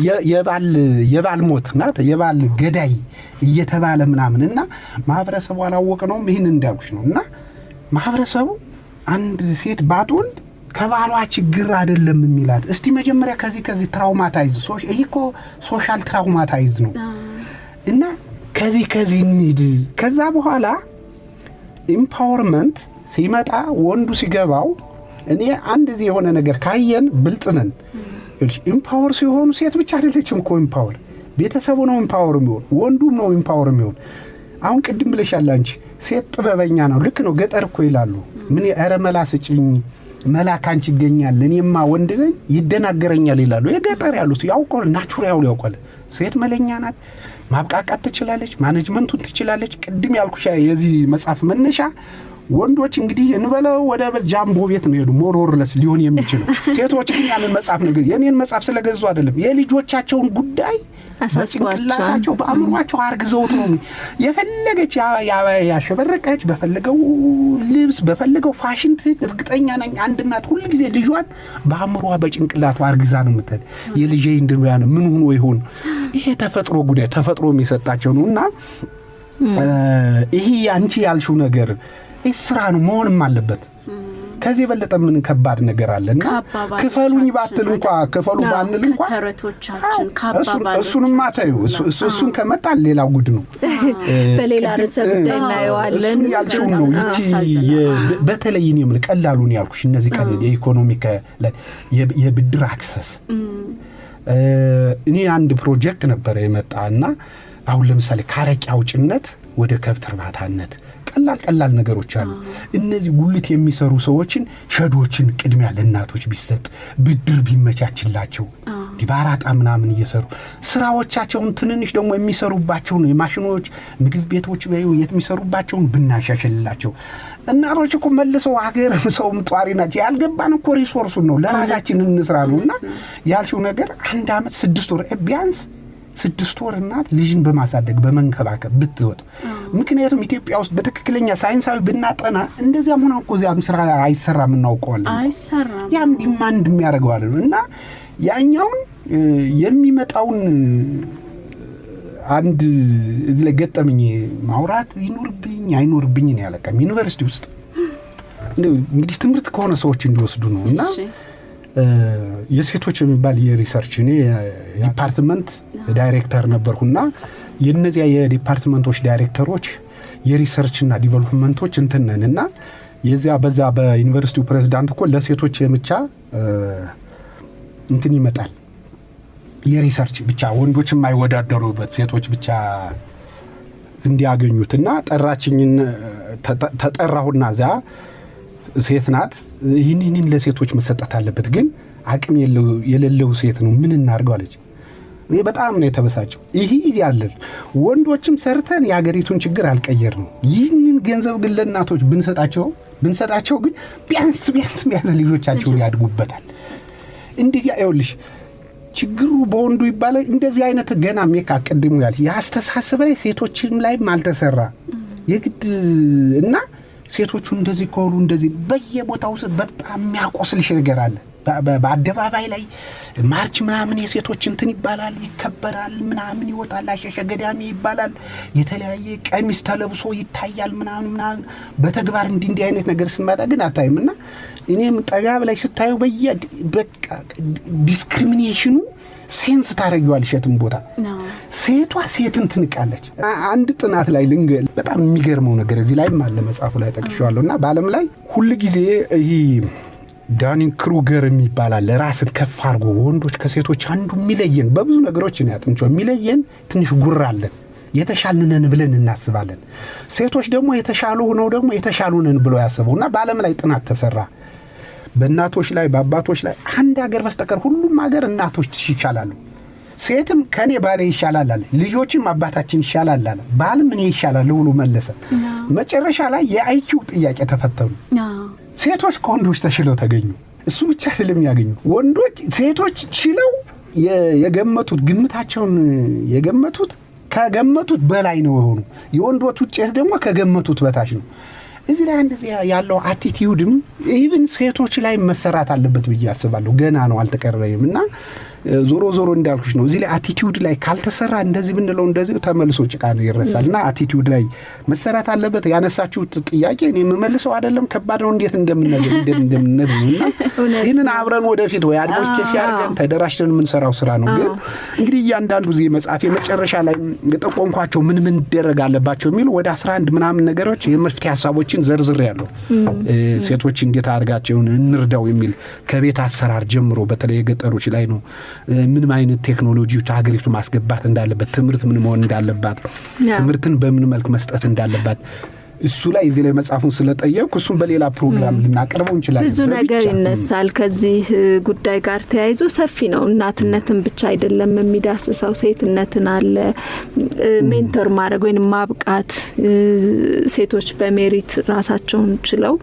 D: የባል ሞት ናት የባል ገዳይ እየተባለ ምናምን እና ማህበረሰቡ አላወቅነውም። ይህን እንዳልኩሽ ነው። እና ማህበረሰቡ አንድ ሴት ባትወልድ ከባሏ ችግር አይደለም የሚላት። እስቲ መጀመሪያ ከዚህ ትራውማታይዝ ይሄ እኮ ሶሻል ትራውማታይዝ ነው። እና ከዚህ እንሂድ። ከዛ በኋላ ኢምፓወርመንት ሲመጣ ወንዱ ሲገባው እኔ አንድ እዚህ የሆነ ነገር ካየን ብልጥነን ኢምፓወር ሲሆኑ ሴት ብቻ አይደለችም እኮ ኢምፓወር ቤተሰቡ ነው ኢምፓወር የሚሆን ወንዱም ነው ኢምፓወር የሚሆን። አሁን ቅድም ብለሻል አንቺ ሴት ጥበበኛ ነው። ልክ ነው። ገጠር እኮ ይላሉ ምን ኧረ መላ ስጭኝ መላ ካንቺ ይገኛል እኔማ ወንድ ነኝ ይደናገረኛል ይላሉ። የገጠር ያሉት ያውቀው ናቹራል ያውቀው ሴት መለኛ ናት። ማብቃቃት ትችላለች፣ ማኔጅመንቱን ትችላለች። ቅድም ያልኩሽ የዚህ መጽሐፍ መነሻ ወንዶች እንግዲህ እንበለው ወደ ጃምቦ ቤት ነው ሄዱ ሞሮርለስ ሊሆን የሚችለው። ሴቶች ግን ያንን መጽሐፍ ነው የኔን መጽሐፍ ስለገዙ አይደለም የልጆቻቸውን ጉዳይ በጭንቅላታቸው በአእምሯቸው አርግዘውት ነው የፈለገች ያሸበረቀች በፈለገው ልብስ በፈለገው ፋሽን እርግጠኛ ነኝ አንድ እናት ሁሉ ጊዜ ልጇን በአእምሯ በጭንቅላቷ አርግዛ ነው የምትል። የልጄ እንደሆነ ምን ሆኖ ይሆን ይሄ ተፈጥሮ ጉዳይ ተፈጥሮ የሚሰጣቸው ነውና ይሄ አንቺ ያልሽው ነገር ስራ ነው መሆንም አለበት። ከዚህ በለጠ ምን ከባድ ነገር አለና ክፈሉኝ ባትል እንኳን ክፈሉ ባንል እንኳን ተረቶቻችን እሱንም ማታዩ እሱን ከመጣል ሌላው ጉድ ነው።
C: በሌላ ርዕሰ ጉዳይ እናየዋለን።
D: ያልሽው ነው በተለይ እኔ ምን ቀላሉን ያልኩሽ እነዚህ ቀላል የኢኮኖሚክ የብድር አክሰስ እኔ አንድ ፕሮጀክት ነበር የመጣና አሁን ለምሳሌ ካረቂ አውጭነት ወደ ከብት እርባታነት ቀላል ነገሮች አሉ። እነዚህ ጉልት የሚሰሩ ሰዎችን ሸዶችን ቅድሚያ ለእናቶች ቢሰጥ ብድር ቢመቻችላቸው ዲባራጣ ምናምን እየሰሩ ስራዎቻቸውን ትንንሽ ደግሞ የሚሰሩባቸውን የማሽኖች ምግብ ቤቶች የት የሚሰሩባቸውን ብናሻሽልላቸው እናቶች እኮ መልሰው ሀገር ሰውም ጧሪ ናቸው። ያልገባን እኮ ሪሶርሱን ነው ለራሳችን እንስራ ነውና ያልሽው ነገር 1 አመት 6 ወር ቢያንስ 6 ወር እናት ልጅን በማሳደግ በመንከባከብ ብትወጥ ምክንያቱም ኢትዮጵያ ውስጥ በትክክለኛ ሳይንሳዊ ብናጠና እንደዚያም ሆነ እኮ እዚያም ስራ አይሰራም እናውቀዋለን።
A: አይሰራም
D: ያም ዲማንድ የሚያደርገዋል እና ያኛውን የሚመጣውን አንድ እዚህ ላይ ገጠመኝ ማውራት ይኖርብኝ አይኖርብኝ ነው ያለቀም ዩኒቨርሲቲ ውስጥ እንግዲህ ትምህርት ከሆነ ሰዎች እንዲወስዱ ነው እና የሴቶች የሚባል የሪሰርች እኔ ዲፓርትመንት ዳይሬክተር ነበርኩና የነዚያ የዲፓርትመንቶች ዳይሬክተሮች የሪሰርችና ዲቨሎፕመንቶች እንትነንና የዚያ በዛ በዩኒቨርሲቲው ፕሬዝዳንት እኮ ለሴቶች የምቻ እንትን ይመጣል የሪሰርች ብቻ ወንዶች የማይወዳደሩበት ሴቶች ብቻ እንዲያገኙትና ጠራችኝን ተጠራሁና ዛ ሴት ናት ይህንን ለሴቶች መሰጠት አለበት ግን አቅም የሌለው ሴት ነው ምን እናርገው አለች። እኔ በጣም ነው የተበሳጨው። ይሄ ያለን ወንዶችም ሰርተን የሀገሪቱን ችግር አልቀየር ነው ይህንን ገንዘብ ግን ለእናቶች ብንሰጣቸው ግን ቢያንስ ልጆቻቸውን ያድጉበታል። እንዴት ያውልሽ ችግሩ በወንዱ ይባላል እንደዚህ አይነት ገና ሜካ ቀድሙ ያል ያስተሳሰበ ሴቶችም ላይ ማልተሰራ የግድ እና ሴቶቹ እንደዚህ ኮሉ እንደዚህ በየቦታው በጣም የሚያቆስልሽ ነገር አለ። በአደባባይ ላይ ማርች ምናምን የሴቶች እንትን ይባላል ይከበራል ምናምን ይወጣል አሸሸ ገዳሚ ይባላል የተለያየ ቀሚስ ተለብሶ ይታያል ምናምን በተግባር እንዲህ አይነት ነገር ስንመጣ ግን አታይምና እኔም ጠጋብ ላይ ስታዩ በቃ ዲስክሪሚኔሽኑ ሴንስ ታረጋዋል ሸትም ቦታ ሴቷ ሴትን ትንቃለች። አንድ ጥናት ላይ ልንገል በጣም የሚገርመው ነገር እዚህ ላይ ማለ መጽሐፉ ላይ ጠቅሼዋለሁና በአለም ላይ ሁሉ ጊዜ ይሄ ዳኒንግ ክሩገር የሚባላል ለራስን ከፍ አድርጎ ወንዶች ከሴቶች አንዱ የሚለየን በብዙ ነገሮች ነው ያጥንቸው የሚለየን ትንሽ ጉራ አለን የተሻልነን ብለን እናስባለን። ሴቶች ደግሞ የተሻሉ ሆነው ደግሞ የተሻሉነን ብለው ያስቡና በአለም ላይ ጥናት ተሰራ በእናቶች ላይ በአባቶች ላይ አንድ ሀገር በስተቀር ሁሉም ሀገር እናቶች ይሻላሉ። ሴትም ከኔ ባሌ ይሻላል አለ ልጆችም አባታችን ይሻላል አለ ባልም እኔ ይሻላል ሁሉ መለሰ። መጨረሻ ላይ የአይኪው ጥያቄ ተፈተኑ። ሴቶች ከወንዶች ተሽለው ተገኙ። እሱ ብቻ አይደለም ያገኙ ወንዶች ሴቶች ችለው የገመቱት ግምታቸውን የገመቱት ከገመቱት በላይ ነው የሆኑ የወንዶች ውጤት ደግሞ ከገመቱት በታች ነው። እዚህ ላይ እንደዚህ ያለው አቲቲዩድም ኢቭን ሴቶች ላይ መሰራት አለበት ብዬ አስባለሁ። ገና ነው አልተቀረየምና ዞሮ እንዳልኩሽ ነው እዚህ ላይ አቲቲዩድ ላይ ካልተሰራ እንደዚህ ብንለው እንደዚህ ተመልሶ ጭቃ ነው ይረሳልና አቲቲዩድ ላይ መሰራት አለበት። ያነሳችሁት ጥያቄ እኔ የምመልሰው አይደለም ከባድ ነው እንዴት እንደምንነግርና ይሄንን አብረን ወደፊት ወይ አድቮኬሲ ያርገን ተደራሽተን የምንሰራው ስራ ነው። ግን እንግዲህ እያንዳንዱ ዚህ መጽሐፍ የመጨረሻ ላይ የጠቆምኳቸው ምን ደረግ አለባቸው የሚሉ ወደ 11 ምናምን ነገሮች የመፍትሄ ሐሳቦችን ዘርዝሬያለሁ። ሴቶች እንዴት አድርጋቸውን እንርዳው የሚል ከቤት አሰራር ጀምሮ በተለይ ገጠሮች ላይ ነው ምን አይነት ቴክኖሎጂ ታገሪቱ ማስገባት እንዳለበት ትምርት ምን መሆን እንዳለባት ትምርትን በምን መልክ መስጠት እንዳለባት እሱ ላይ እዚህ ላይ መጽሐፉን ስለጠየቁ እሱን በሌላ ፕሮግራም ልናቀርበው እንችላለን። ብዙ
C: ነገር ይነሳል ከዚህ ጉዳይ ጋር ተያይዞ ሰፊ ነው። እናትነትን ብቻ አይደለም የሚዳስሰው ሴትነትን አለ ሜንተር ማድረግ ወይንም ማብቃት ሴቶች በሜሪት ራሳቸውን ችለው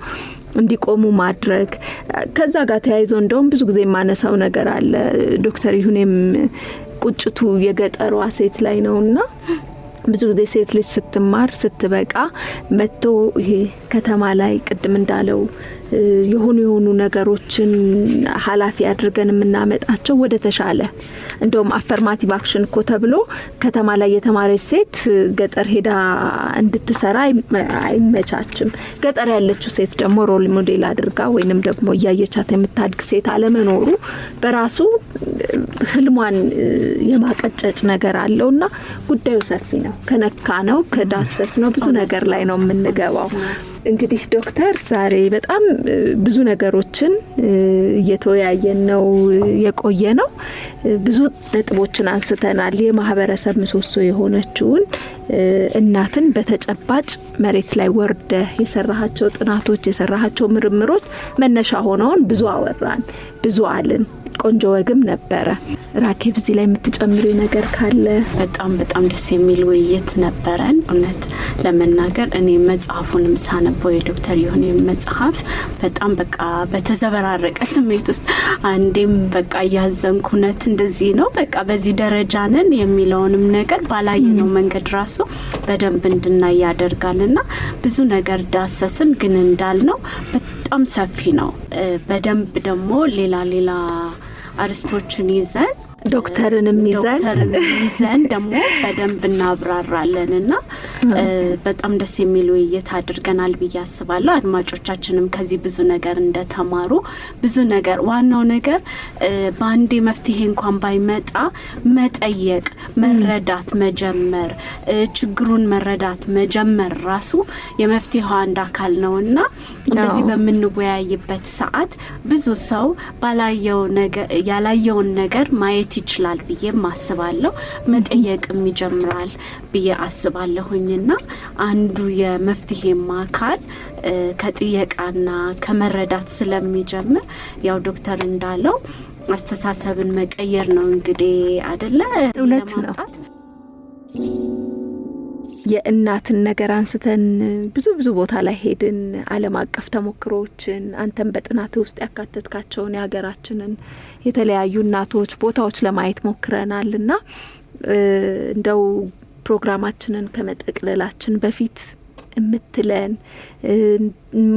C: እንዲቆሙ ማድረግ ከዛ ጋር ተያይዞ እንደውም ብዙ ጊዜ ማነሳው ነገር አለ ዶክተር ይሁኔም ቁጭቱ የገጠሯ ሴት ላይ ነውና ብዙ ጊዜ ሴት ልጅ ስትማር ስትበቃ መጥቶ ይሄ ከተማ ላይ ቅድም እንዳለው የሆኑ ነገሮችን ኃላፊ አድርገን የምናመጣቸው ወደ ተሻለ እንደውም አፈርማቲቭ አክሽን እኮ ተብሎ ከተማ ላይ የተማረች ሴት ገጠር ሄዳ እንድትሰራ አይመቻችም። ገጠር ያለችው ሴት ደግሞ ሮል ሞዴል አድርጋ ወይንም ደግሞ እያየቻት የምታድግ ሴት አለመኖሩ በራሱ ህልሟን የማቀጨጭ ነገር አለውና ጉዳዩ ሰፊ ነው። ከነካ ነው ከዳሰስ ነው ብዙ ነገር ላይ ነው የምንገባው። እንግዲህ ዶክተር ዛሬ በጣም ብዙ ነገሮችን እየተወያየን ነው የቆየ ነው። ብዙ ነጥቦችን አንስተናል። የማህበረሰብ ምሰሶ የሆነችውን እናትን በተጨባጭ መሬት ላይ ወርደ የሰራሃቸው ጥናቶች የሰራሃቸው ምርምሮች መነሻ ሆነውን ብዙ አወራን ብዙ አልን ቆንጆ ወግም ነበረ። ራኬብ እዚህ ላይ የምትጨምሪው ነገር ካለ?
A: በጣም ደስ የሚል ውይይት ነበረን። እውነት ለመናገር እኔ መጽሐፉንም ሳነበው የዶክተር ይሁኔ መጽሐፍ በጣም በቃ በተዘበራረቀ ስሜት ውስጥ አንዴም በቃ ያዘንኩ እውነት እንደዚህ ነው በቃ በዚህ ደረጃ ነን የሚለውንም ነገር ባላየነው መንገድ ራሱ በደንብ እንድናይ ያደርጋልና ብዙ ነገር ዳሰስን። ግን እንዳልነው በጣም ሰፊ ነው። በደንብ ደግሞ ሌላ አርስቶችን ይዘን
C: ዶክተርንም ይዘን ደግሞ በደንብ እናብራራለንና በጣም ደስ የሚል ውይይት አድርገናል ብዬ አስባለሁ። አድማጮቻችንም ከዚህ ብዙ ነገር እንደተማሩ ብዙ ነገር ዋናው ነገር በአንዴ መፍትሄ እንኳን ባይመጣ መጠየቅ፣ መረዳት መጀመር፣ ችግሩን መረዳት መጀመር ራሱ የመፍትሄው አንድ አካል ነውና እንደዚህ በምንወያይበት ሰዓት ብዙ ሰው ያላየውን ነገር ማየት ይችላል ብዬ አስባለሁ። መጠየቅም ይጀምራል ብዬ አስባለሁኝና አንዱ የመፍትሄ አካል ከጥየቃና ከመረዳት ስለሚጀምር ያው ዶክተር እንዳለው አስተሳሰብን መቀየር ነው እንግዲህ አይደለ? እውነት ነው። የእናትን ነገር አንስተን ብዙ ቦታ ላይ ሄድን። ዓለም አቀፍ ተሞክሮዎችን አንተም በጥናት ውስጥ ያካተትካቸውን የሀገራችንን የተለያዩ እናቶች ቦታዎች ለማየት ሞክረናልና እንደው ፕሮግራማችንን ከመጠቅለላችን በፊት የምትለን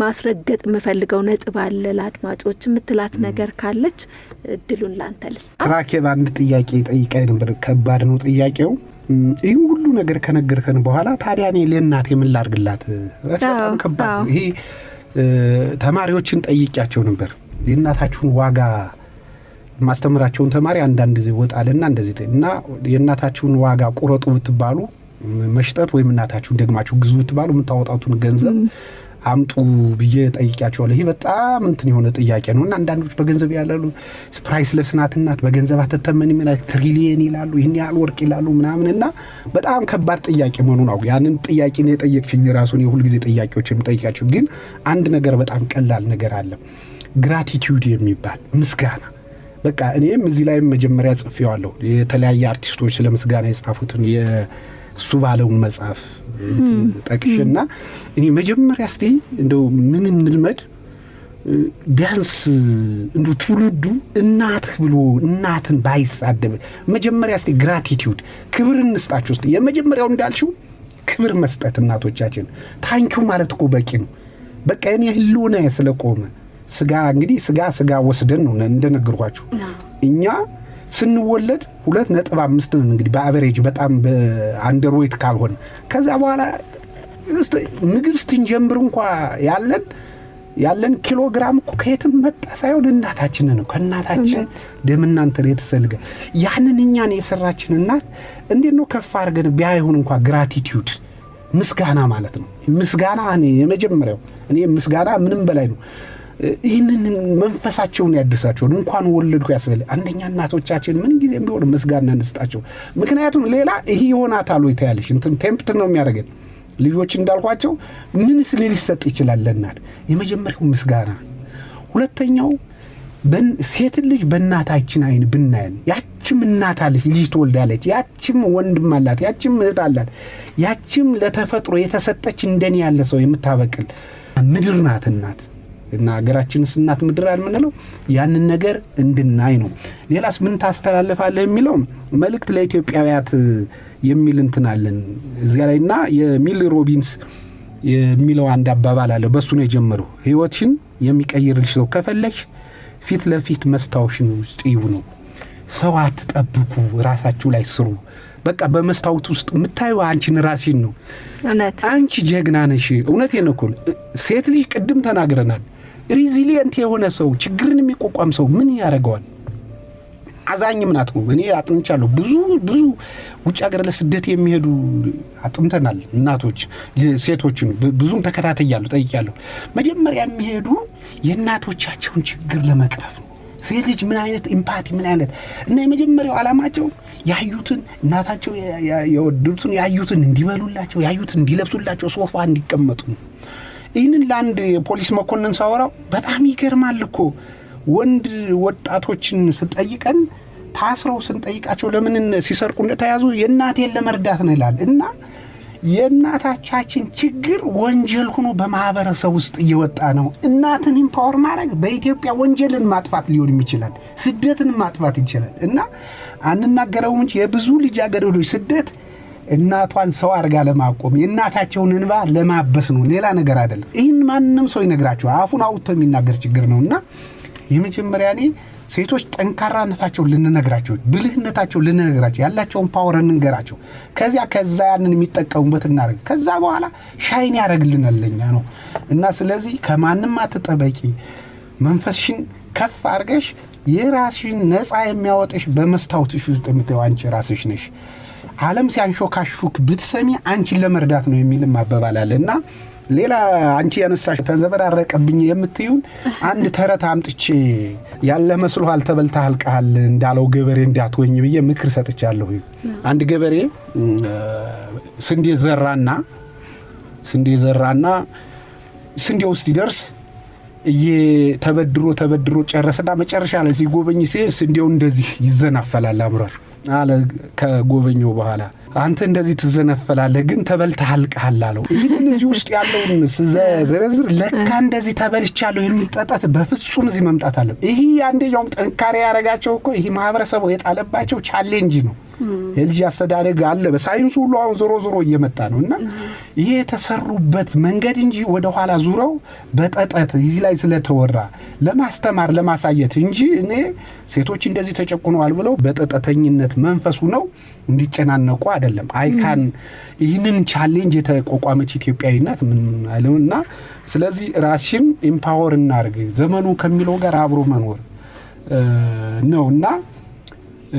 C: ማስረገጥ የምፈልገው ነጥብ አለ ለአድማጮች የምትላት ነገር ካለች እድሉን ላንተ ልስጥ።
D: ራኬብ አንድ ጥያቄ ጠይቀኝ ነበር። ከባድ ነው ጥያቄው። ይህ ሁሉ ነገር ከነገርከን በኋላ ታዲያ እኔ ለእናቴ ምን ላድርግላት? በጣም ከባድ ነው። ይሄ ተማሪዎችን ጠይቂያቸው ነበር። የእናታችሁን ዋጋ ማስተምራቸውን ተማሪ አንዳንድ ጊዜ ወጣልና እንደዚህ እና የእናታችሁን ዋጋ ቁረጡ ብትባሉ መሽጠት ወይም እናታችሁን ደግማችሁ ግዙ ብትባሉ የምታወጣቱን ገንዘብ አምጡ ብዬ ጠይቂያቸዋለሁ። ይሄ በጣም እንትን የሆነ ጥያቄ ነውና አንዳንዶች በገንዘብ ያላሉ ፕራይስለስ ናት በገንዘብ አትተመን ይላል፣ ትሪሊየን ይላሉ፣ ይሄን ያህል ወርቅ ይላሉ ምናምንና በጣም ከባድ ጥያቄ መሆኑን ነው። ያንን ጥያቄ ነው የጠየቅሽኝ። ራሱን የሁሉ ጊዜ ጥያቄዎችን የምጠይቃቸው ግን አንድ ነገር በጣም ቀላል ነገር አለ። ግራቲቲዩድ የሚባል ምስጋና። በቃ እኔም እዚህ ላይ መጀመሪያ ጽፌዋለሁ። የተለያየ አርቲስቶች ስለ ምስጋና የጻፉትን እሱ ባለውን መጽሐፍ ጠቅሽና እኔ መጀመሪያ እስቲ እንደው ምን እንልመድ ቢያንስ እንደው ትውልዱ እናትህ ብሎ እናትን ባይሳደብ መጀመሪያ እስቲ ግራቲቲዩድ ክብር እንስጣቸው። እስቲ የመጀመሪያው እንዳልሽው ክብር መስጠት እናቶቻችን ታንኪው ማለት እኮ በቂ ነው። በቃ እኔ ህልውና ስለቆመ ስጋ ወስደን ነው እንደነገርኳችሁ እኛ ስንወለድ 2.5 እንግዲህ በአቨሬጅ በጣም በአንደርዌት ካልሆነ ከዛ በኋላ ምግብ ስትንጀምር እንኳን ያለን ኪሎግራም እኮ ከየትም መጣ ሳይሆን እናታችን ነው። ከእናታችን ደምና እንትን የተሰልገ ያንን እኛን የሰራችን እናት እንዴት ነው ከፍ አድርገን ቢያይሁን እንኳን ግራቲቲዩድ ምስጋና ማለት ነው። ምስጋና እኔ የመጀመሪያው ምስጋና ምንም በላይ ነው። ይህንን መንፈሳቸውን ያድሳቸውን እንኳን ወለድኩ ያስበል። አንደኛ እናቶቻችን ምን ጊዜም ቢሆን ምስጋና እንስጣቸው። ምክንያቱም ሌላ ይሄ ይሆናታል ወይ ታያለሽ እንትን ቴምፕት ነው የሚያደርገን። ልጆች እንዳልኳቸው ምንስ ሊሰጥ ይችላል ለእናት? የመጀመሪያው ምስጋና። ሁለተኛው ሴት ልጅ በእናታችን አይን ብናየን ያችም እናት አለች ልጅ ትወልዳለች፣ ያችም ወንድም አላት፣ ያችም እህት አላት፣ ያችም ለተፈጥሮ የተሰጠች እንደኔ ያለ ሰው የምታበቅል ምድር ናት እናት እና ሀገራችንስ እናት ምድር አልምንለው ያንን ነገር እንድናይ ነው። ሌላስ ምን ታስተላልፋለህ የሚለው መልእክት ለኢትዮጵያውያት የሚል እንትናለን እዚያ ላይና የሚል ሮቢንስ የሚለው አንድ አባባል አለ። በሱ ነው የጀመረው። ህይወትሽን የሚቀይርልሽ ሰው ከፈለሽ ፊት ለፊት መስታወሽን ውስጥ ነው። ሰው አትጠብቁ፣ ራሳችሁ ላይ ስሩ። በቃ በመስታወት ውስጥ የምታዩ አንቺን ራስሽን ነው። አንቺ ጀግና ነሽ። እውነቴን ነው እኮ ሴት ልጅ ቅድም ተናግረናል። ሪዚሊየንት የሆነ ሰው ችግርን የሚቋቋም ሰው ምን ያደርገዋል? አዛኝም ናት ነው። እኔ አጥንቻለሁ ብዙ ውጭ ሀገር ለስደት የሚሄዱ አጥንተናል እናቶች ሴቶችን ብዙም ተከታተያለሁ ጠይቂያለሁ። መጀመሪያ የሚሄዱ የእናቶቻቸውን ችግር ለመቅረፍ ነው። ሴት ልጅ ምን አይነት ኢምፓቲ ምን አይነት እና የመጀመሪያው ዓላማቸው ያዩትን እናታቸው የወደዱትን ያዩትን እንዲበሉላቸው ያዩትን እንዲለብሱላቸው ሶፋ እንዲቀመጡ። ይህንን ለአንድ ፖሊስ መኮንን ሳወራው በጣም ይገርማል እኮ ወንድ ወጣቶችን ስጠይቀን ታስረው ስንጠይቃቸው ለምን ሲሰርቁ እንደተያዙ የእናቴን ለመርዳት ነው ይላል። እና የእናታቻችን ችግር ወንጀል ሆኖ በማህበረሰብ ውስጥ እየወጣ ነው። እናትን ኢምፓወር ማድረግ በኢትዮጵያ ወንጀልን ማጥፋት ሊሆን ይችላል፣ ስደትን ማጥፋት ይችላል። እና አንናገረው እንጂ የብዙ ልጃገረዶች ስደት እናቷን ሰው አርጋ ለማቆም የእናታቸውን እንባ ለማበስ ነው፣ ሌላ ነገር አይደለም። ይህን ማንንም ሰው ይነግራቸዋል፣ አፉን አውጥቶ የሚናገር ችግር ነውና የመጀመሪያ እኔ ሴቶች ጠንካራነታቸው ልንነግራቸው፣ ብልህነታቸው ልንነግራቸው፣ ያላቸውን ፓወር እንንገራቸው። ከዛ ያንን የሚጠቀሙበት እናደርግ። ከዛ በኋላ ሻይን ያደርግልናል ለኛ ነው። እና ስለዚህ ከማንም አትጠበቂ፣ መንፈስሽን ከፍ አድርገሽ የራስሽን ነፃ የሚያወጣሽ በመስታወትሽ ውስጥ የምታየው አንቺ ራስሽ ነሽ። ዓለም ሲያንሾካሹክ ብትሰሚ አንቺን ለመርዳት ነው የሚልም አባባል አለ። እና ሌላ አንቺ ያነሳሽ ተዘበራረቀብኝ የምትዩን አንድ ተረት አምጥቼ ያለ መስሎሃል ተበልተህ አልቀሃል እንዳለው ገበሬ እንዳትወኝ ብዬ ምክር ሰጥቻለሁ። አንድ ገበሬ ስንዴ ዘራና ስንዴው ሲደርስ ተበድሮ ጨረሰና መጨረሻ ላይ ሲጎበኝ ሲሄድ ስንዴው እንደዚህ ይዘናፈላል አምሯል አለ። ከጎበኘው በኋላ አንተ እንደዚህ ትዘነፈላለህ ግን ተበልተህ አልቀሃል አለው። ይህን እዚህ ውስጥ ያለውን ስዘረዝር ለካ እንደዚህ ተበልቻለሁ የሚል ጠጣት በፍጹም እዚህ መምጣት አለ። ይሄ አንደኛውም ጥንካሬ ያረጋቸው እኮ ይሄ ማህበረሰቡ የጣለባቸው ቻሌንጅ ነው። የልጅ አስተዳደግ አለ በሳይንሱ ሁሉ አሁን ዞሮ እየመጣ ነው። እና ይሄ የተሰሩበት መንገድ እንጂ ወደ ኋላ ዙረው በጠጠት እዚህ ላይ ስለተወራ ለማስተማር ለማሳየት እንጂ እኔ ሴቶች እንደዚህ ተጨቁነዋል ብለው በጠጠተኝነት መንፈሱ ነው እንዲጨናነቁ አይደለም። አይካን ይህንን ቻሌንጅ የተቋቋመች ኢትዮጵያዊነት ምን አለውና ስለዚህ ራስሽን ኢምፓወር እናርግ ዘመኑ ከሚለው ጋር አብሮ መኖር ነውና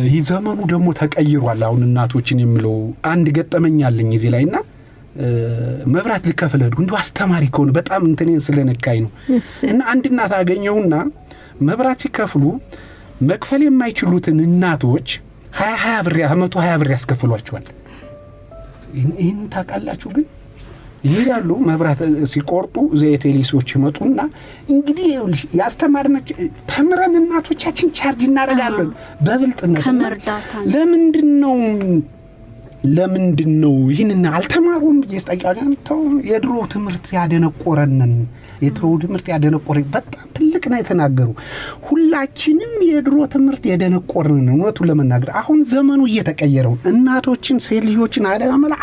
D: ይህ ዘመኑ ደግሞ ተቀይሯል። አሁን እናቶችን የሚለው አንድ ገጠመኛለኝ እዚህ ላይና መብራት ልከፍለዱ እንዴ አስተማሪ ከሆነ በጣም እንትኔን ስለነካይ ነው። እና አንድ እናት አገኘውና መብራት ሲከፍሉ መክፈል የማይችሉትን እናቶች 20 ብር 120 ብር ያስከፍሏቸዋል። ይህን ታውቃላችሁ? ግን ይሄዳሉ መብራት ሲቆርጡ ዘይቴሊሶች ይመጡና እንግዲህ ያስተማርነች ተምረን እናቶቻችን ቻርጅ እናደርጋለን በብልጥነት ለምንድነው ይህንን አልተማሩም? ይስጠቃቸው የድሮ ትምህርት ያደነቆረንን የድሮ ትምህርት ያደነቆረን በጣም ትልቅ ነው የተናገሩ። ሁላችንም የድሮ ትምህርት የደነቆረን እውነቱን ለመናገር አሁን ዘመኑ እየተቀየረው እናቶችን ሴት ልጆችን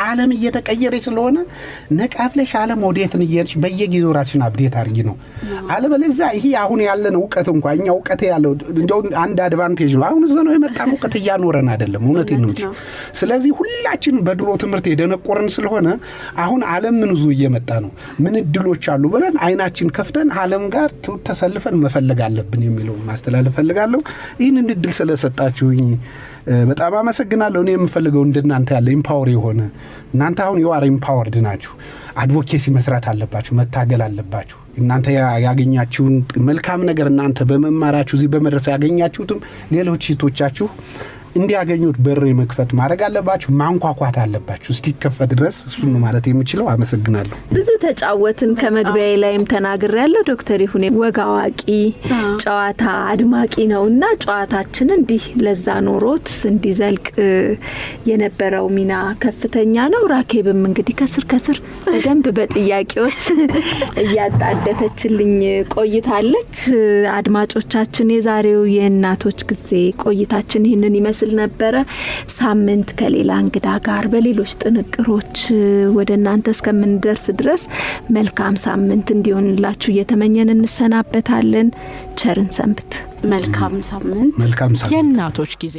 D: ዓለም እየተቀየረች ስለሆነ ነቃፍለሽ ዓለም ወዴትን እየሄድሽ በየጊዜው ራስሽን አፕዴት አድርጊ ነው። አለበለዚያ ይሄ አሁን ያለን ዕውቀት እንኳን እኛ ዕውቀት ያለው እንደው አንድ አድቫንቴጅ ነው። አሁን ዘመኑ የመጣው ዕውቀት እያኖረን አይደለም። እውነቴን ነው። ስለዚህ ሁላችንም በድሮ ትምህርት የደነቆረን ስለሆነ አሁን ዓለም ምን ይዞ እየመጣ ነው ምን እድሎች አሉ ብለን አይናችን ከፍተን ዓለም ጋር ተሰልፈን መፈለግ አለብን የሚለው ማስተላለፍ ፈልጋለሁ። ይህንን እድል ስለሰጣችሁኝ በጣም አመሰግናለሁ። እኔ የምፈልገው እንደናንተ ያለ ኢምፓወር የሆነ እናንተ አሁን የዋር ኢምፓወርድ ናችሁ። አድቮኬሲ መስራት አለባችሁ፣ መታገል አለባችሁ። እናንተ ያገኛችሁን መልካም ነገር እናንተ በመማራችሁ እዚህ በመድረስ ያገኛችሁትም ሌሎች ሴቶቻችሁ እንዲያገኙት በር መክፈት ማድረግ አለባችሁ፣ ማንኳኳት አለባችሁ እስኪከፈት ድረስ። እሱን ማለት የምችለው። አመሰግናለሁ።
C: ብዙ ተጫወትን ከመግቢያዬ ላይም ተናግሬያለሁ። ዶክተር ይሁኔ ወግ አዋቂ ጨዋታ አድማቂ ነውና ጨዋታችን እንዲህ ለዛ ኖሮት እንዲዘልቅ የነበረው ሚና ከፍተኛ ነው። ራኬብም እንግዲህ ከስር በደንብ በጥያቄዎች እያጣደፈችልኝ ቆይታለች። አድማጮቻችን የዛሬው የእናቶች ጊዜ ቆይታችን ይህንን ይመስል ነበረ። ሳምንት ከሌላ እንግዳ ጋር በሌሎች ጥንቅሮች ወደ እናንተ እስከምንደርስ ድረስ መልካም ሳምንት እንዲሆንላችሁ እየተመኘን እንሰናበታለን። ቸርን ሰንብት።
A: መልካም ሳምንት።
B: የእናቶች ጊዜ